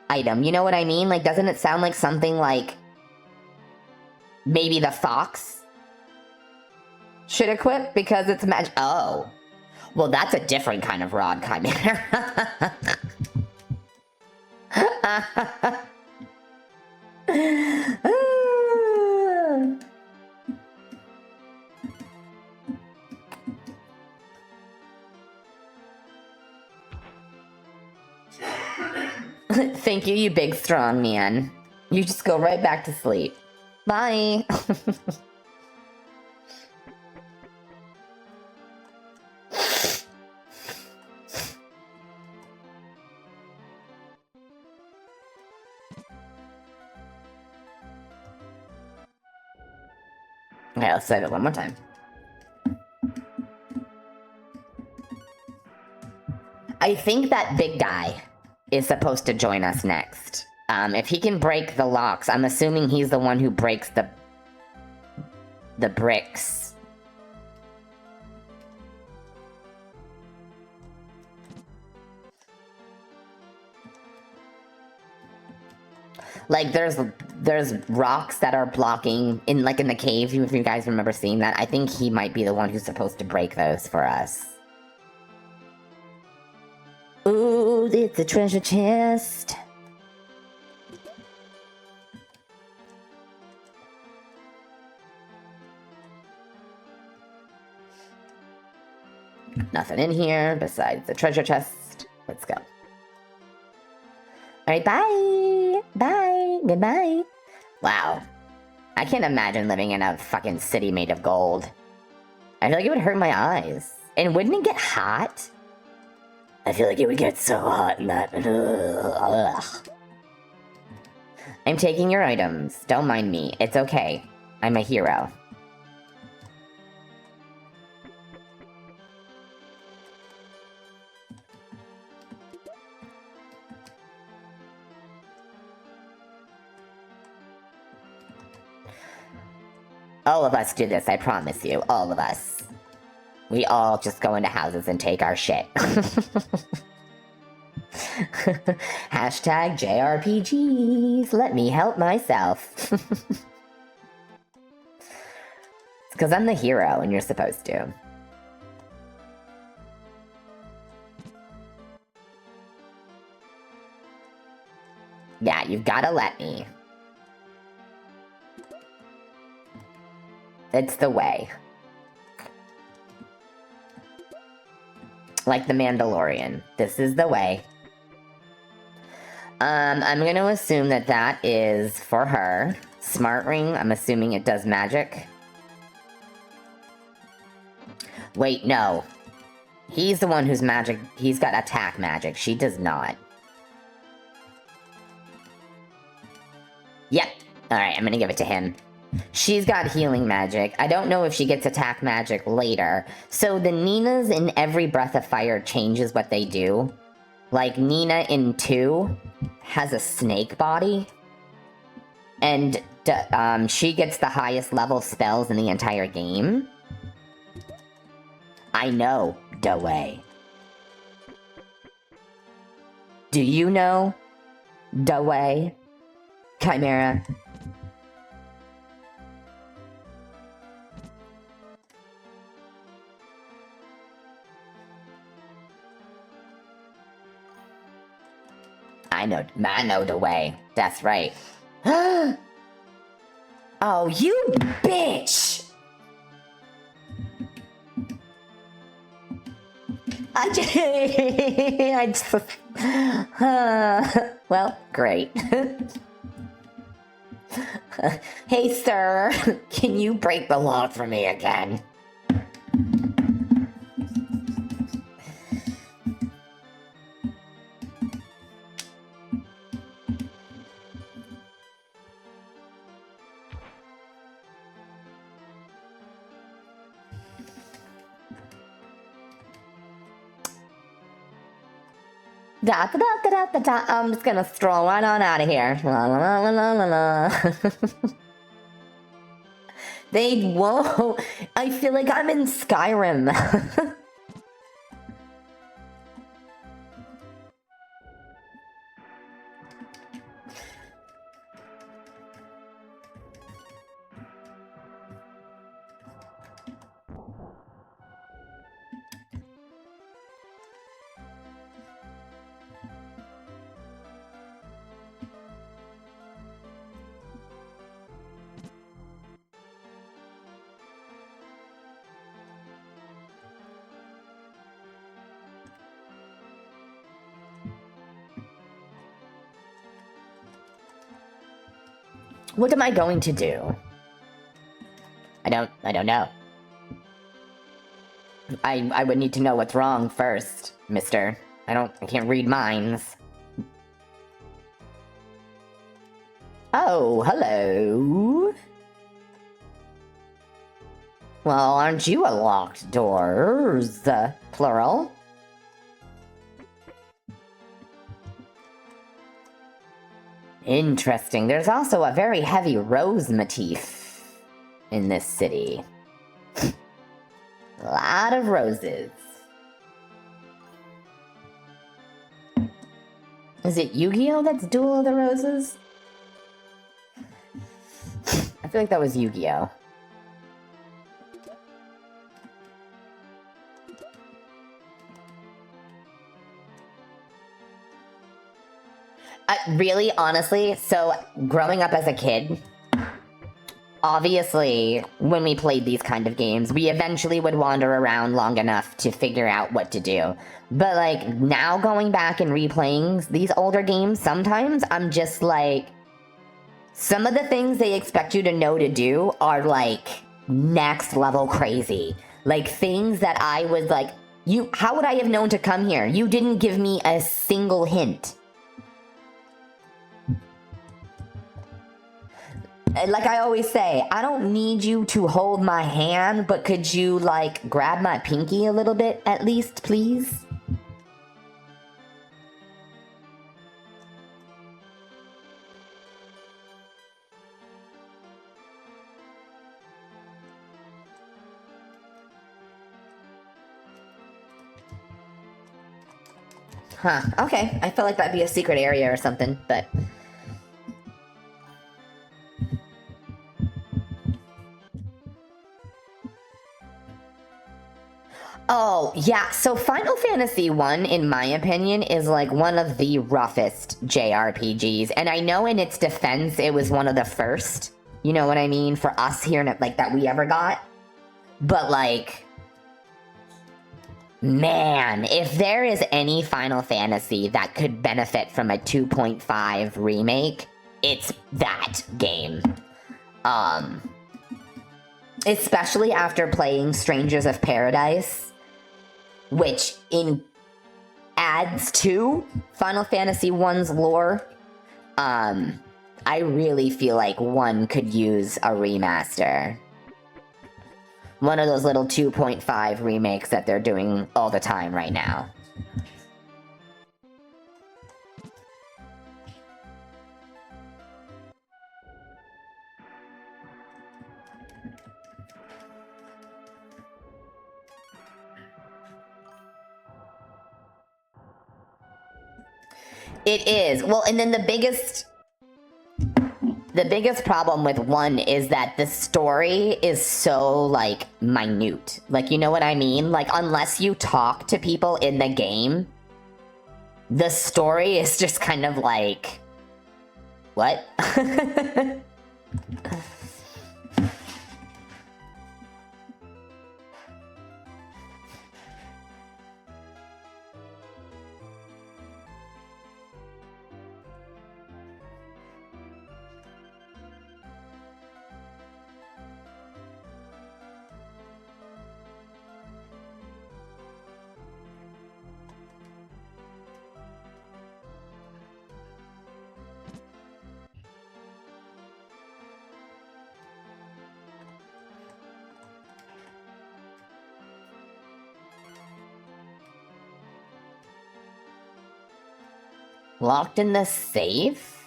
item. You know what I mean? Like, doesn't it sound like something like... maybe the fox should equip because it's magic? Oh. Well, that's a different kind of rod, Chimera. Thank you, you big strong man. You just go right back to sleep. Bye. Okay, let's save it one more time. I think that big guy is supposed to join us next. If he can break the locks, I'm assuming he's the one who breaks the bricks. Like, there's rocks that are blocking, in the cave, if you guys remember seeing that. I think he might be the one who's supposed to break those for us. Ooh, it's a treasure chest. Nothing in here besides the treasure chest. Let's go. Alright, bye! Bye! Goodbye! Wow. I can't imagine living in a fucking city made of gold. I feel like it would hurt my eyes. And wouldn't it get hot? I feel like it would get so hot in that. Ugh. I'm taking your items. Don't mind me. It's okay. I'm a hero. All of us do this, I promise you. All of us. We all just go into houses and take our shit. Hashtag JRPGs. Let me help myself. It's because I'm the hero and you're supposed to. Yeah, you've gotta let me. It's the way. Like the Mandalorian. This is the way. I'm gonna assume that that is for her. Smart ring, I'm assuming it does magic. Wait, no. He's the one who's magic. He's got attack magic. She does not. Yep. Alright, I'm gonna give it to him. She's got healing magic. I don't know if she gets attack magic later. So the Ninas in every Breath of Fire changes what they do. Like, Nina in 2 has a snake body. And she gets the highest level spells in the entire game. I know, Dawei. Do you know, Dawei? Chimera? I know the way. That's right. Oh, you bitch! I just well, great. Hey, sir, can you break the law for me again? I'm just gonna stroll right on out of here. La la la la la la. They won't. I feel like I'm in Skyrim. What am I going to do? I don't know. I would need to know what's wrong first, mister. I can't read minds. Oh, hello. Well, aren't you a locked doors? Plural. Interesting. There's also a very heavy rose motif in this city. A lot of roses. Is it Yu-Gi-Oh! That's Duel of the Roses? I feel like that was Yu-Gi-Oh! Really, honestly, so growing up as a kid, obviously, when we played these kind of games, we eventually would wander around long enough to figure out what to do. But, like, now going back and replaying these older games, sometimes I'm just like, some of the things they expect you to know to do are, like, next level crazy. Like, things that I was like, how would I have known to come here? You didn't give me a single hint. Like I always say, I don't need you to hold my hand, but could you, like, grab my pinky a little bit at least, please? Huh, okay. I felt like that'd be a secret area or something, but... Oh, yeah, so Final Fantasy 1, in my opinion, is like one of the roughest JRPGs, and I know in its defense it was one of the first, you know what I mean, for us here, like, that we ever got. But, like, man, if there is any Final Fantasy that could benefit from a 2.5 remake, it's that game. Especially after playing Strangers of Paradise, which adds to Final Fantasy 1's lore. I really feel like 1 could use a remaster. One of those little 2.5 remakes that they're doing all the time right now. It is. Well, and then the biggest problem with 1 is that the story is so, like, minute. Like, you know what I mean? Like, unless you talk to people in the game, the story is just kind of like, what? Locked in the safe?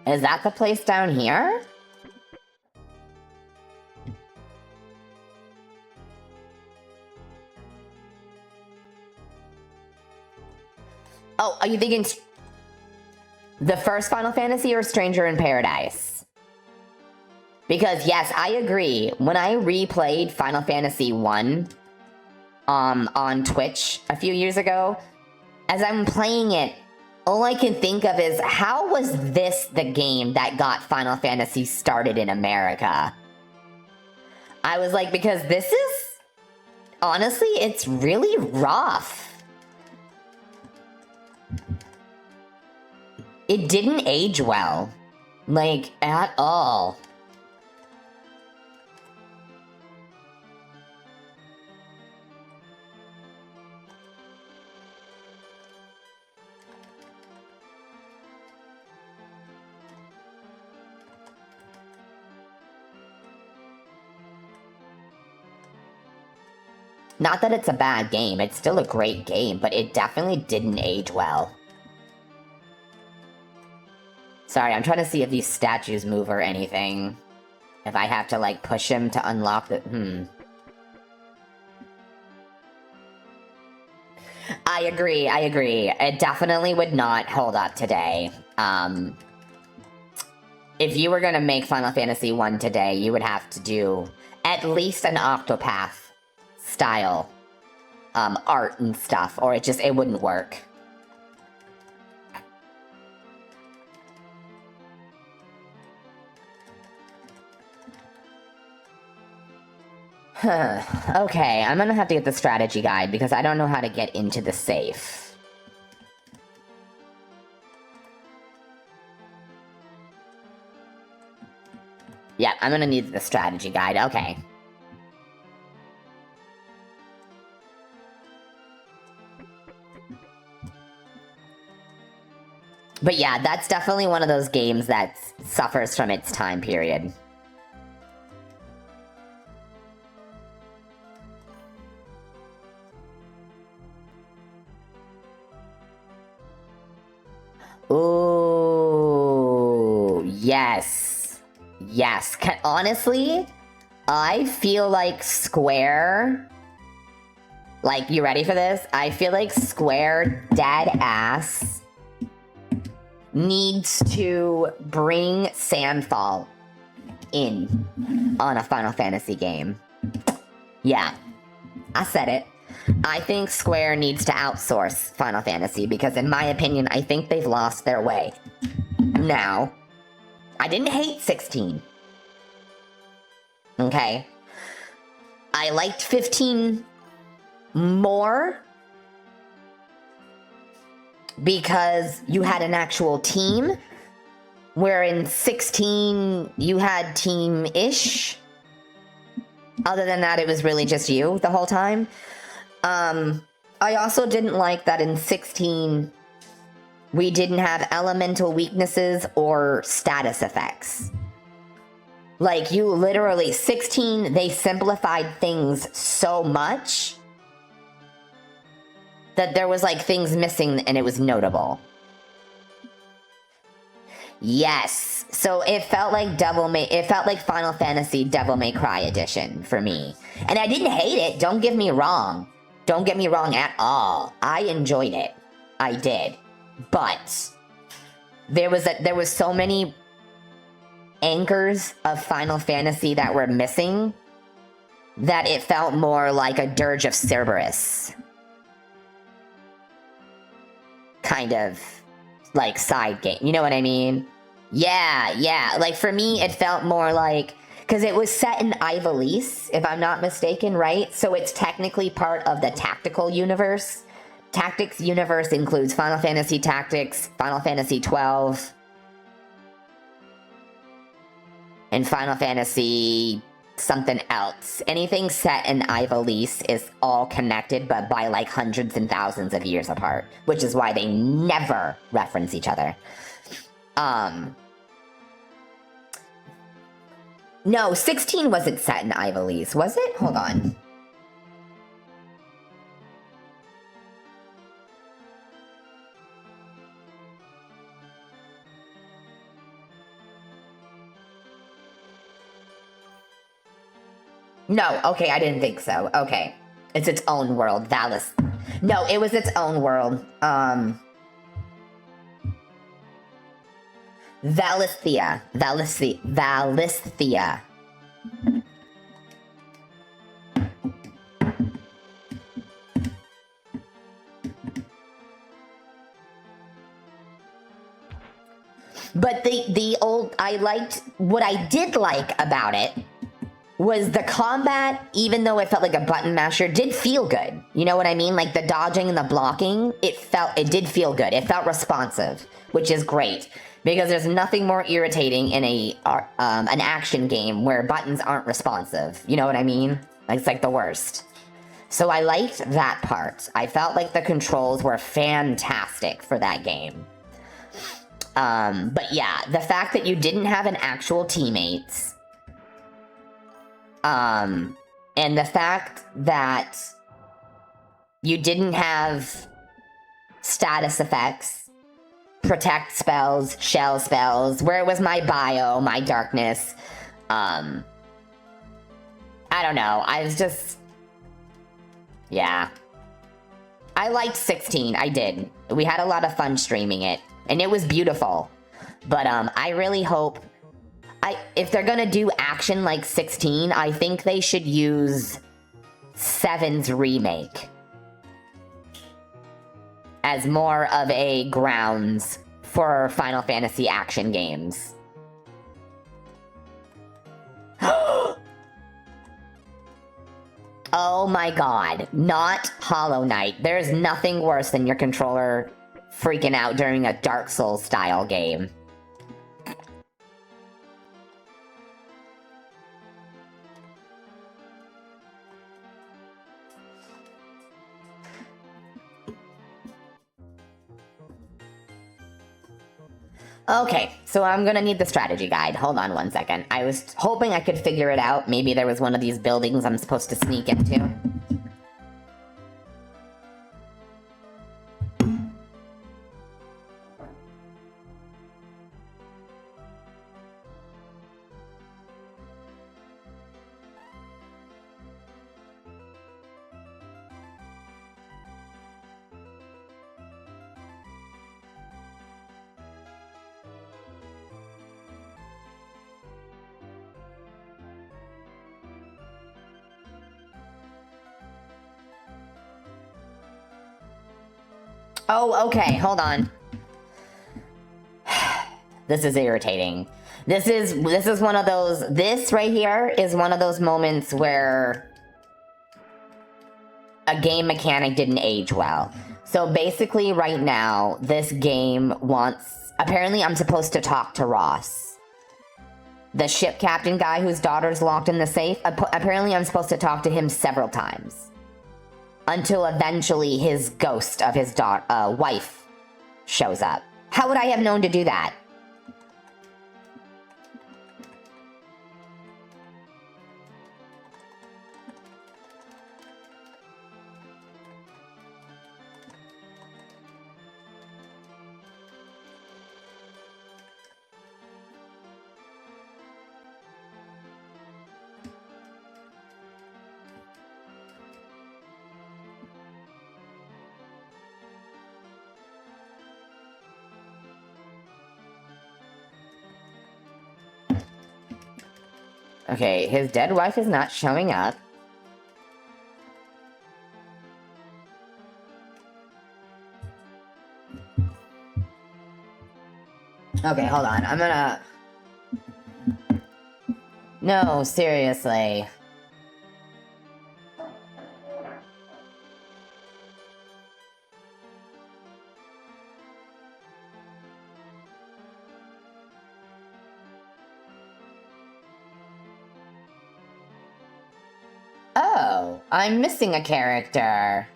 Is that the place down here? Oh, are you thinking the first Final Fantasy or Stranger in Paradise? Because yes, I agree. When I replayed Final Fantasy 1 on Twitch a few years ago, as I'm playing it, all I can think of is, how was this the game that got Final Fantasy started in America? I was like, because this is, honestly, it's really rough. It didn't age well. Like, at all. Not that it's a bad game, it's still a great game, but it definitely didn't age well. Sorry, I'm trying to see if these statues move or anything. If I have to, like, push him to unlock the... I agree. It definitely would not hold up today. If you were gonna make Final Fantasy 1 today, you would have to do at least an Octopath style art and stuff, or it wouldn't work. Okay, I'm gonna have to get the strategy guide because I don't know how to get into the safe. Yeah, I'm gonna need the strategy guide, okay. But yeah, that's definitely one of those games that suffers from its time period. Ooh, yes. Yes. Honestly, I feel like Square... Like, you ready for this? I feel like Square dead ass needs to bring Sandfall in on a Final Fantasy game. Yeah, I said it. I think Square needs to outsource Final Fantasy because, in my opinion, I think they've lost their way. Now, I didn't hate 16. Okay? I liked 15 more because you had an actual team, where in 16 you had team-ish. Other than that, it was really just you the whole time. I also didn't like that in 16 we didn't have elemental weaknesses or status effects. Like, you literally, 16, they simplified things so much that there was, like, things missing and it was notable. Yes. So it felt like it felt like Final Fantasy Devil May Cry edition for me. And I didn't hate it, don't get me wrong. Don't get me wrong at all. I enjoyed it. I did. But there was so many anchors of Final Fantasy that were missing that it felt more like a Dirge of Cerberus kind of like side game. You know what I mean? Yeah. Like, for me, it felt more like, because it was set in Ivalice, if I'm not mistaken, right? So it's technically part of the tactical universe. Tactics universe includes Final Fantasy Tactics, Final Fantasy 12, and Final Fantasy something else. Anything set in Ivalice is all connected, but by like hundreds and thousands of years apart, which is why they never reference each other. No, 16 wasn't set in Ivalice, was it? Hold on. No, okay, I didn't think so. Okay. It's its own world, Valis. No, it was its own world. Valisthea. But what I did like about it was the combat, even though it felt like a button masher, did feel good. You know what I mean? Like, the dodging and the blocking, it did feel good. It felt responsive, which is great. Because there's nothing more irritating in an action game where buttons aren't responsive. You know what I mean? It's like the worst. So I liked that part. I felt like the controls were fantastic for that game. But yeah, the fact that you didn't have an actual teammates, and the fact that you didn't have status effects, protect spells, shell spells, where it was my bio, my darkness, I don't know, I was just, yeah. I liked 16, I did. We had a lot of fun streaming it, and it was beautiful. But I really hope, if they're gonna do action like 16, I think they should use 7's remake as more of a grounds for Final Fantasy action games. Oh my god, not Hollow Knight. There's nothing worse than your controller freaking out during a Dark Souls style game. Okay, so I'm gonna need the strategy guide. Hold on one second. I was hoping I could figure it out. Maybe there was one of these buildings I'm supposed to sneak into. Oh, okay, hold on. This is irritating. This is one of those, this right here is one of those moments where a game mechanic didn't age well. So basically right now, this game wants, apparently I'm supposed to talk to Ross, the ship captain guy whose daughter's locked in the safe. Apparently I'm supposed to talk to him several times. Until eventually his ghost of his wife shows up. How would I have known to do that? Okay, his dead wife is not showing up. Okay, hold on. I'm gonna... No, seriously. Oh, I'm missing a character.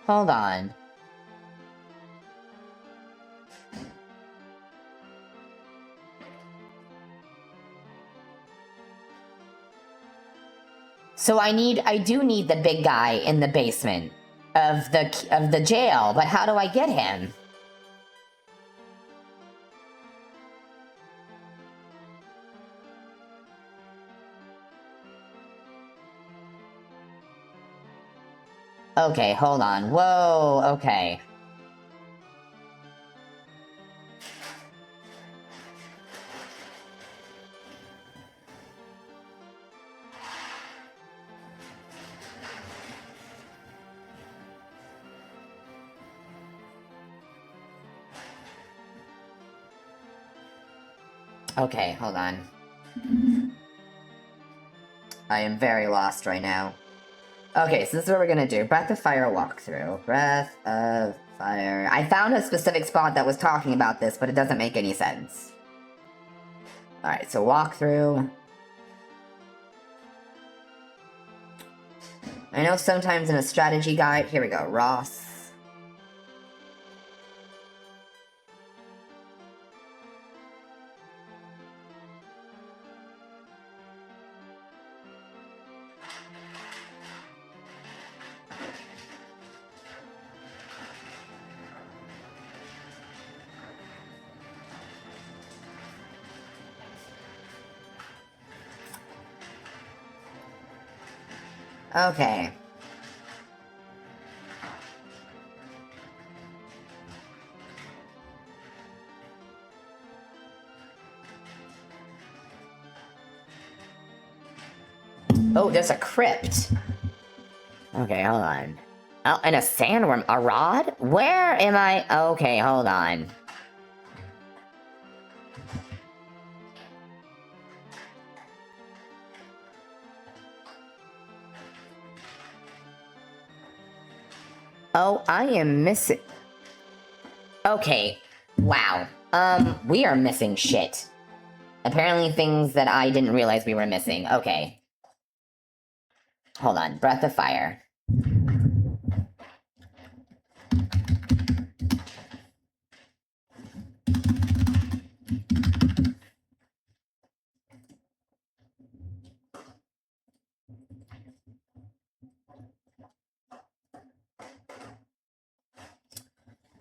Hold on. So I do need the big guy in the basement of the jail, but how do I get him? Okay, hold on. Whoa, okay. Okay, hold on. I am very lost right now. Okay, so this is what we're gonna do. Breath of Fire walkthrough. Breath of Fire. I found a specific spot that was talking about this, but it doesn't make any sense. Alright, so walkthrough. I know sometimes in a strategy guide... Here we go, Ross. Okay. Oh, there's a crypt. Okay, hold on. Oh, and a sandworm. A rod? Where am I? Okay, hold on. Oh, I am missing... Okay, wow. We are missing shit. Apparently things that I didn't realize we were missing. Okay. Hold on. Breath of fire.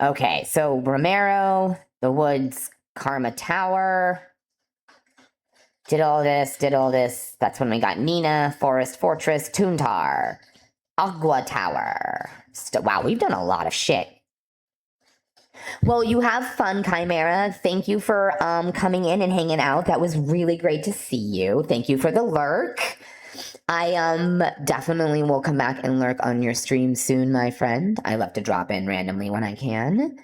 Okay, so Romero, the Woods, Karma Tower. Did all this. That's when we got Nina, Forest Fortress, Toontar, Agua Tower. Wow, we've done a lot of shit. Well, you have fun, Chimera. Thank you for coming in and hanging out. That was really great to see you. Thank you for the lurk. I definitely will come back and lurk on your stream soon, my friend. I love to drop in randomly when I can.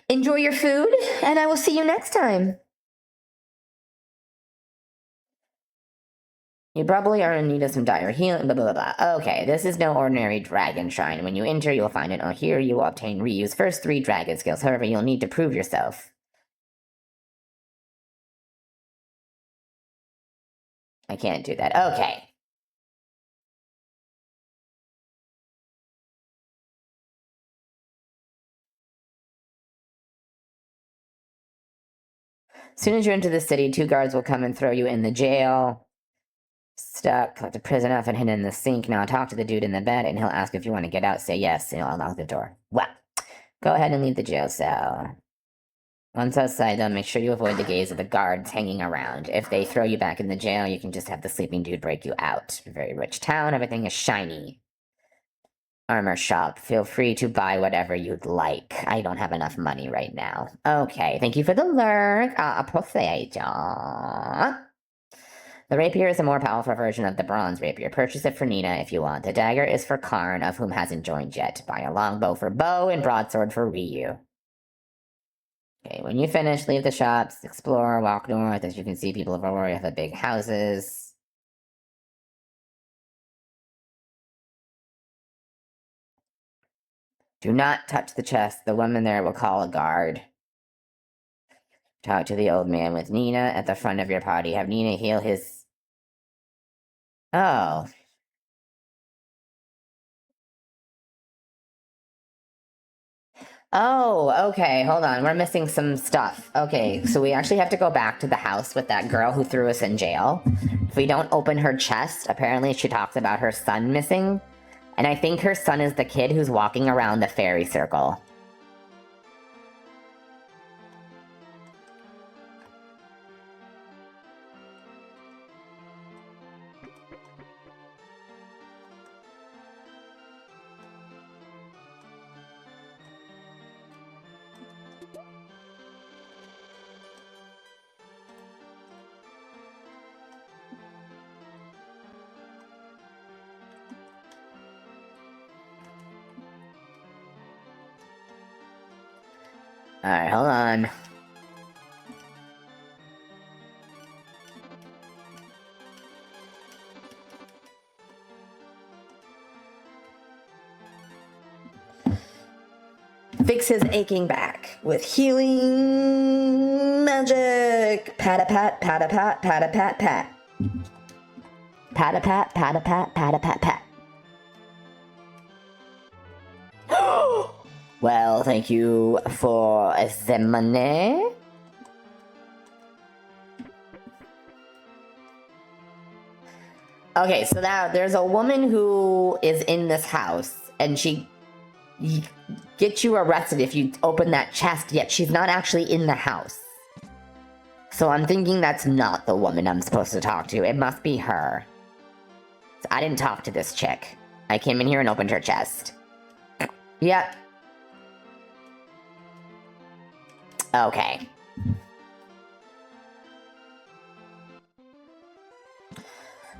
Enjoy your food, and I will see you next time. You probably are in need of some dire healing, blah, blah, blah, blah. Okay, this is no ordinary dragon shrine. When you enter, you'll find it. Oh, here you will obtain Ryu's first 3 dragon skills. However, you'll need to prove yourself. I can't do that. Okay. As soon as you enter the city, 2 guards will come and throw you in the jail. Stuck, put the prison off and hidden in the sink. Now talk to the dude in the bed, and he'll ask if you want to get out. Say yes, and I'll unlock the door. Well, go ahead and leave the jail cell. Once outside, though, make sure you avoid the gaze of the guards hanging around. If they throw you back in the jail, you can just have the sleeping dude break you out. Very rich town, everything is shiny. Armor shop. Feel free to buy whatever you'd like. I don't have enough money right now. Okay, thank you for the lurk. Appreciate. The rapier is a more powerful version of the bronze rapier. Purchase it for Nina if you want. The dagger is for Karn, of whom hasn't joined yet. Buy a longbow for Bo and broadsword for Ryu. Okay, when you finish, leave the shops, explore, walk north. As you can see, people of Auria have big houses. Do not touch the chest. The woman there will call a guard. Talk to the old man with Nina at the front of your party. Have Nina heal his... Oh. Oh, okay, hold on. We're missing some stuff. Okay, so we actually have to go back to the house with that girl who threw us in jail. If we don't open her chest, apparently she talks about her son missing. And I think her son is the kid who's walking around the fairy circle. Alright, hold on. Fix his aching back with healing magic. Pat-a-pat, pat-a-pat, pat-a-pat, pat. Pat-a-pat, pat-a-pat, pat-a-pat, pat. Well, thank you for the money. Okay, so now there's a woman who is in this house, and she gets you arrested if you open that chest, yet she's not actually in the house. So I'm thinking that's not the woman I'm supposed to talk to. It must be her. So I didn't talk to this chick. I came in here and opened her chest. Yep. Okay.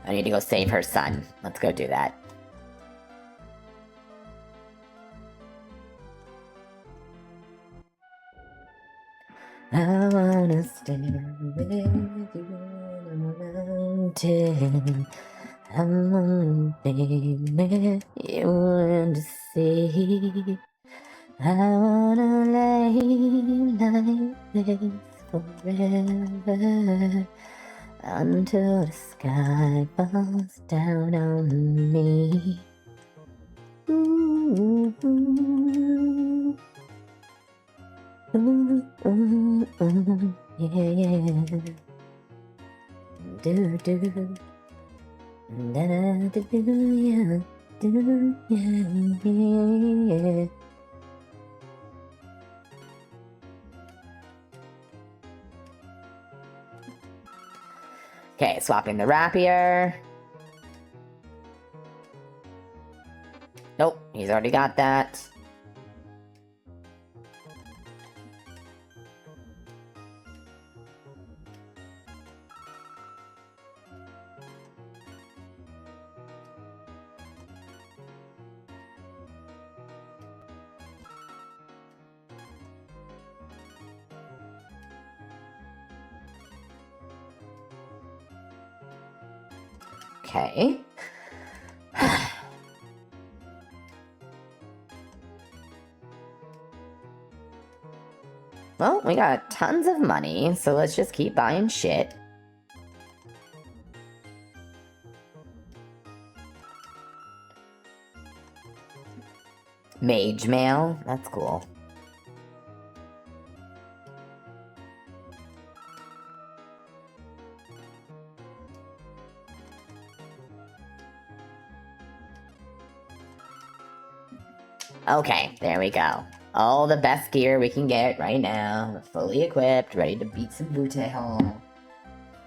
I need to go save her son. Let's go do that. I wanna stay with you on a mountain. I wanna be with you and see. I wanna lay like this forever until the sky falls down on me. Ooh, ooh, ooh, ooh, ooh, yeah. Do do da da do yeah do yeah. Okay, swapping the rapier. Nope, he's already got that. Okay. Well, we got tons of money, so let's just keep buying shit. Mage mail? That's cool. Okay, there we go. All the best gear we can get right now. We're fully equipped, ready to beat some Butte Hall.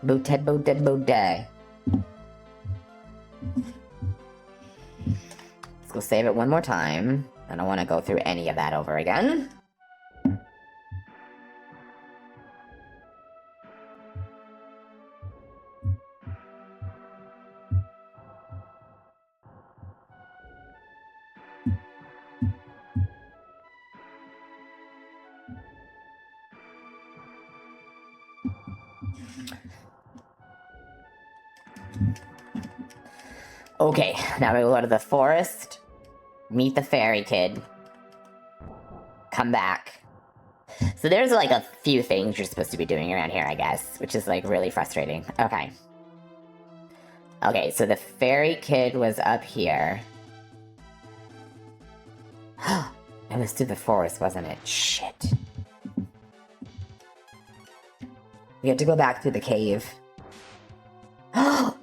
Butte. Let's go save it one more time. I don't want to go through any of that over again. Okay, now we go to the forest, meet the fairy kid, come back. So there's like a few things you're supposed to be doing around here, I guess, which is like really frustrating. Okay. Okay, so the fairy kid was up here. It was through the forest, wasn't it? Shit. We have to go back through the cave.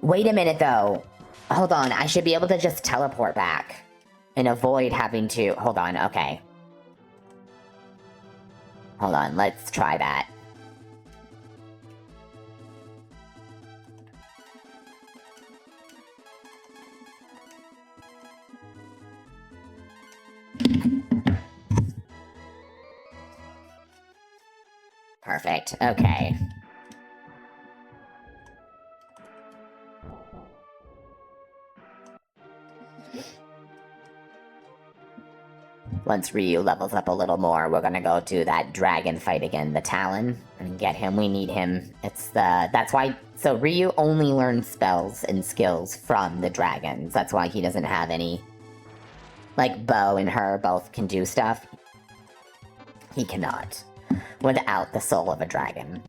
Wait a minute, though. Hold on, I should be able to just teleport back and avoid having to... Hold on, okay. Hold on, let's try that. Perfect, okay. Once Ryu levels up a little more, we're gonna go do that dragon fight again, the Talon, and get him. We need him. It's the... That's why... So Ryu only learns spells and skills from the dragons. That's why he doesn't have any... Like, Bo and her both can do stuff. He cannot. Without the soul of a dragon.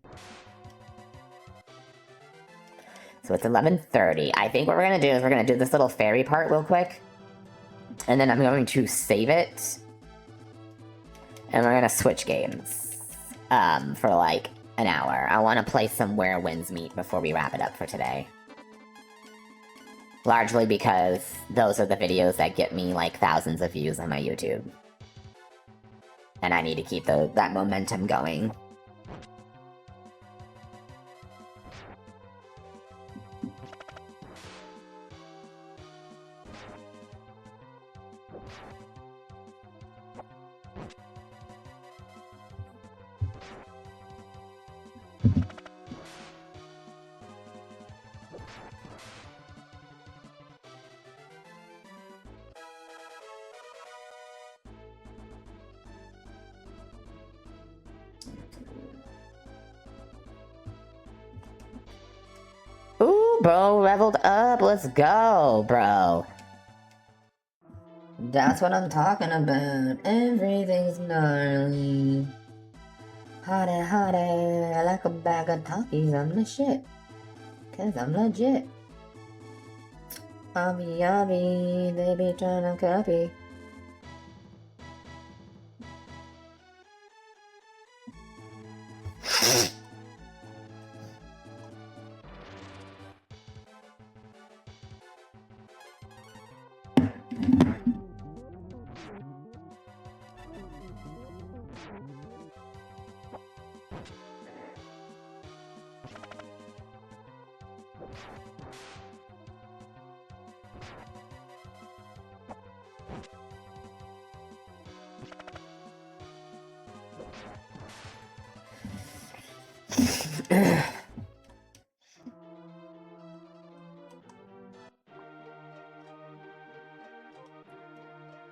So it's 11:30. I think what we're gonna do is we're gonna do this little fairy part real quick. And then I'm going to save it. And we're gonna switch games. For like an hour. I want to play some Where Winds Meet before we wrap it up for today. Largely because those are the videos that get me like thousands of views on my YouTube. And I need to keep that momentum going. bro leveled up. Let's go, bro. That's what I'm talking about. Everything's gnarly. Hottie, hottie, I like a bag of Takis. I'm the shit. Cause I'm legit. Obby, obby, they be tryna copy.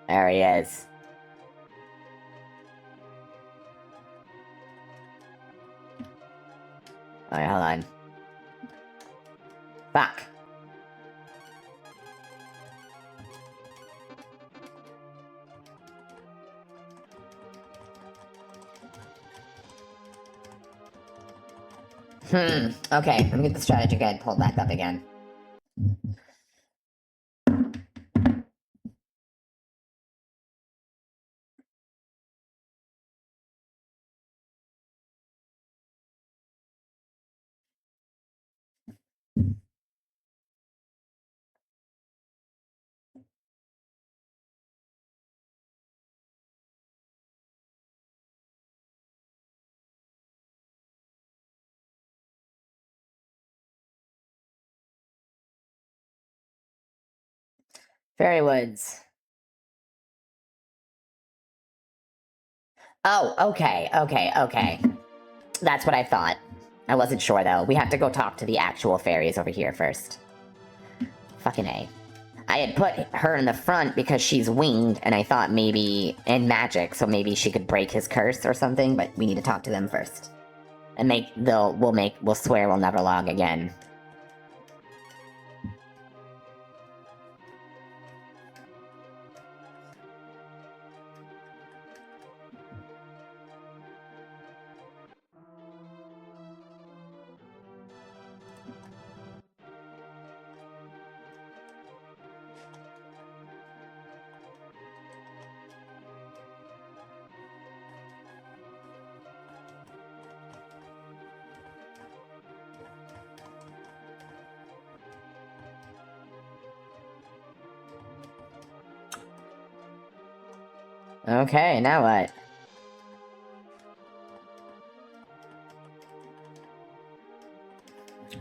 There he is. Alright, hold on. Fuck. Okay, let me get the strategy guide pulled back up again. Fairy Woods. Oh, okay. That's what I thought. I wasn't sure, though. We have to go talk to the actual fairies over here first. Fucking A. I had put her in the front because she's winged, and I thought maybe... and magic, so maybe she could break his curse or something, but we need to talk to them first. And we'll swear we'll never log again. Okay, now what?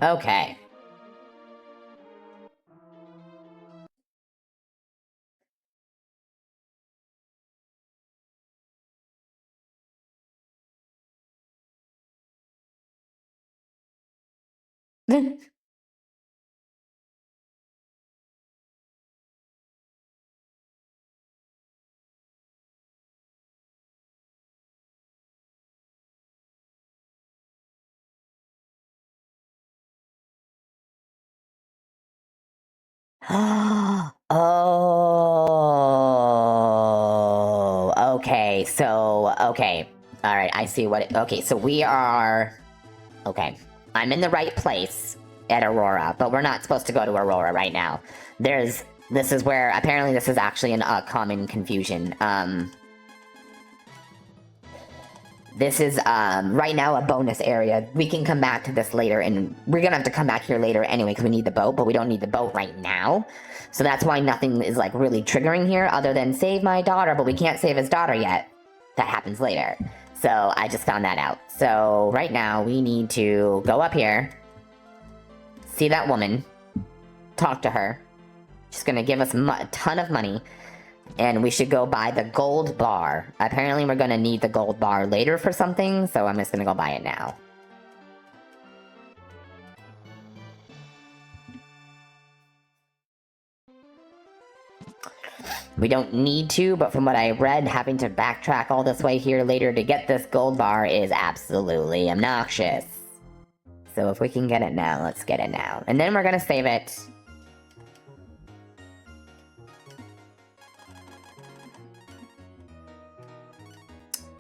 Okay. Oh, okay, so, okay. Alright, I see what okay, so we are... Okay, I'm in the right place at Aurora, but we're not supposed to go to Aurora right now. This is where, apparently this is actually a common confusion. This is, right now a bonus area. We can come back to this later, and we're gonna have to come back here later anyway, because we need the boat, but we don't need the boat right now. So that's why nothing is, like, really triggering here, other than save my daughter, but we can't save his daughter yet. That happens later. So I just found that out. So right now, we need to go up here, see that woman, talk to her. She's gonna give us a ton of money. And we should go buy the gold bar. Apparently we're gonna need the gold bar later for something, so I'm just gonna go buy it now. We don't need to, but from what I read, having to backtrack all this way here later to get this gold bar is absolutely obnoxious. So if we can get it now, let's get it now. And then we're gonna save it.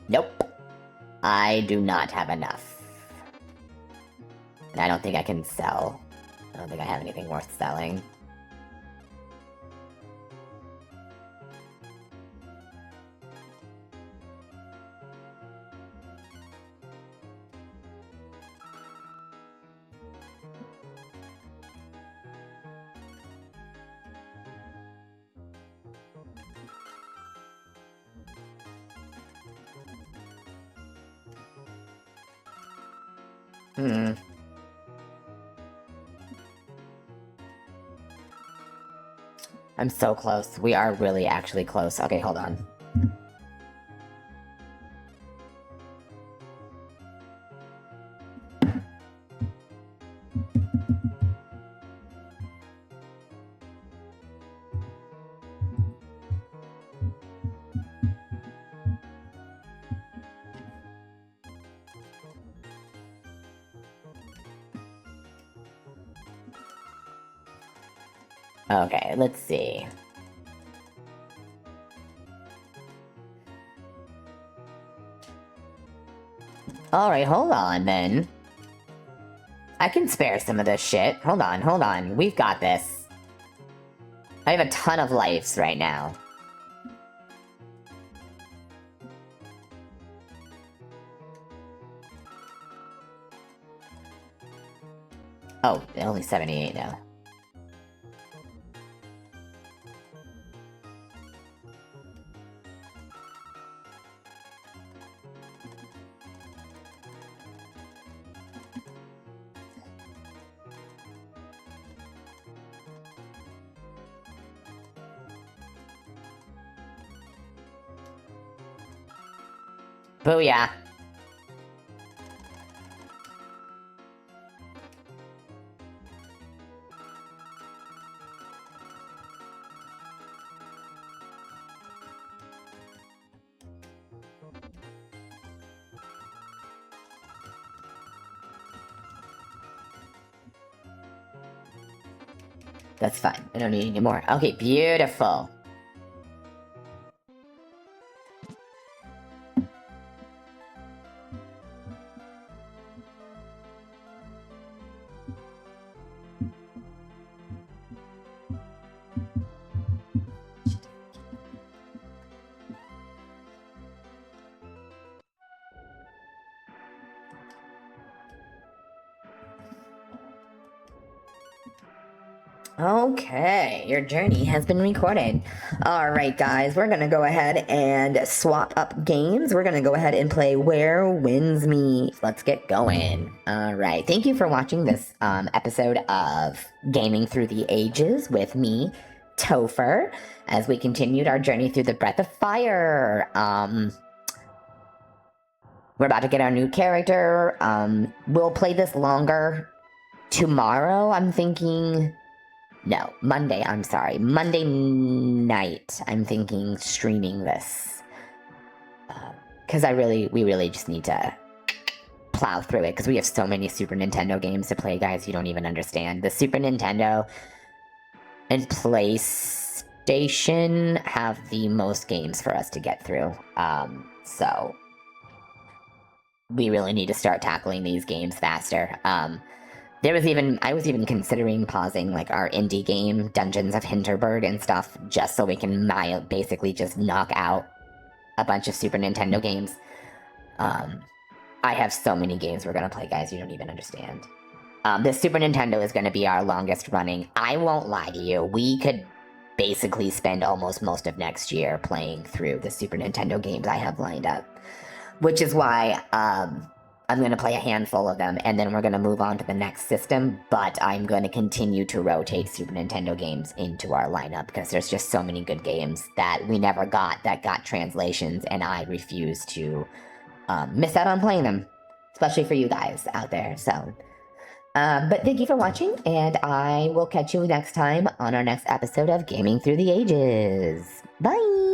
Nope. I do not have enough. And I don't think I can sell. I don't think I have anything worth selling. I'm so close. We are really actually close. Okay, hold on. Okay, let's see. Alright, hold on then. I can spare some of this shit. Hold on. We've got this. I have a ton of lives right now. Oh, only 78 now. Booyah. That's fine. I don't need any more. Okay, beautiful. Okay, your journey has been recorded. Alright guys, we're gonna go ahead and swap up games. We're gonna go ahead and play Where Winds Meet. Let's get going. Alright, thank you for watching this episode of Gaming Through the Ages with me, Topher, as we continued our journey through the Breath of Fire. We're about to get our new character. We'll play this longer tomorrow, I'm thinking. No, Monday, I'm sorry. Monday night, I'm thinking streaming this. Because we really just need to plow through it, because we have so many Super Nintendo games to play, guys, you don't even understand. The Super Nintendo and PlayStation have the most games for us to get through. So we really need to start tackling these games faster. I was even considering pausing like our indie game, Dungeons of Hinterberg and stuff, just so we can basically just knock out a bunch of Super Nintendo games. I have so many games we're gonna play, guys, you don't even understand. The Super Nintendo is gonna be our longest running. I won't lie to you, we could basically spend almost most of next year playing through the Super Nintendo games I have lined up. Which is why, I'm going to play a handful of them, and then we're going to move on to the next system, but I'm going to continue to rotate Super Nintendo games into our lineup, because there's just so many good games that we never got, that got translations, and I refuse to miss out on playing them, especially for you guys out there, so. But thank you for watching, and I will catch you next time on our next episode of Gaming Through the Ages. Bye!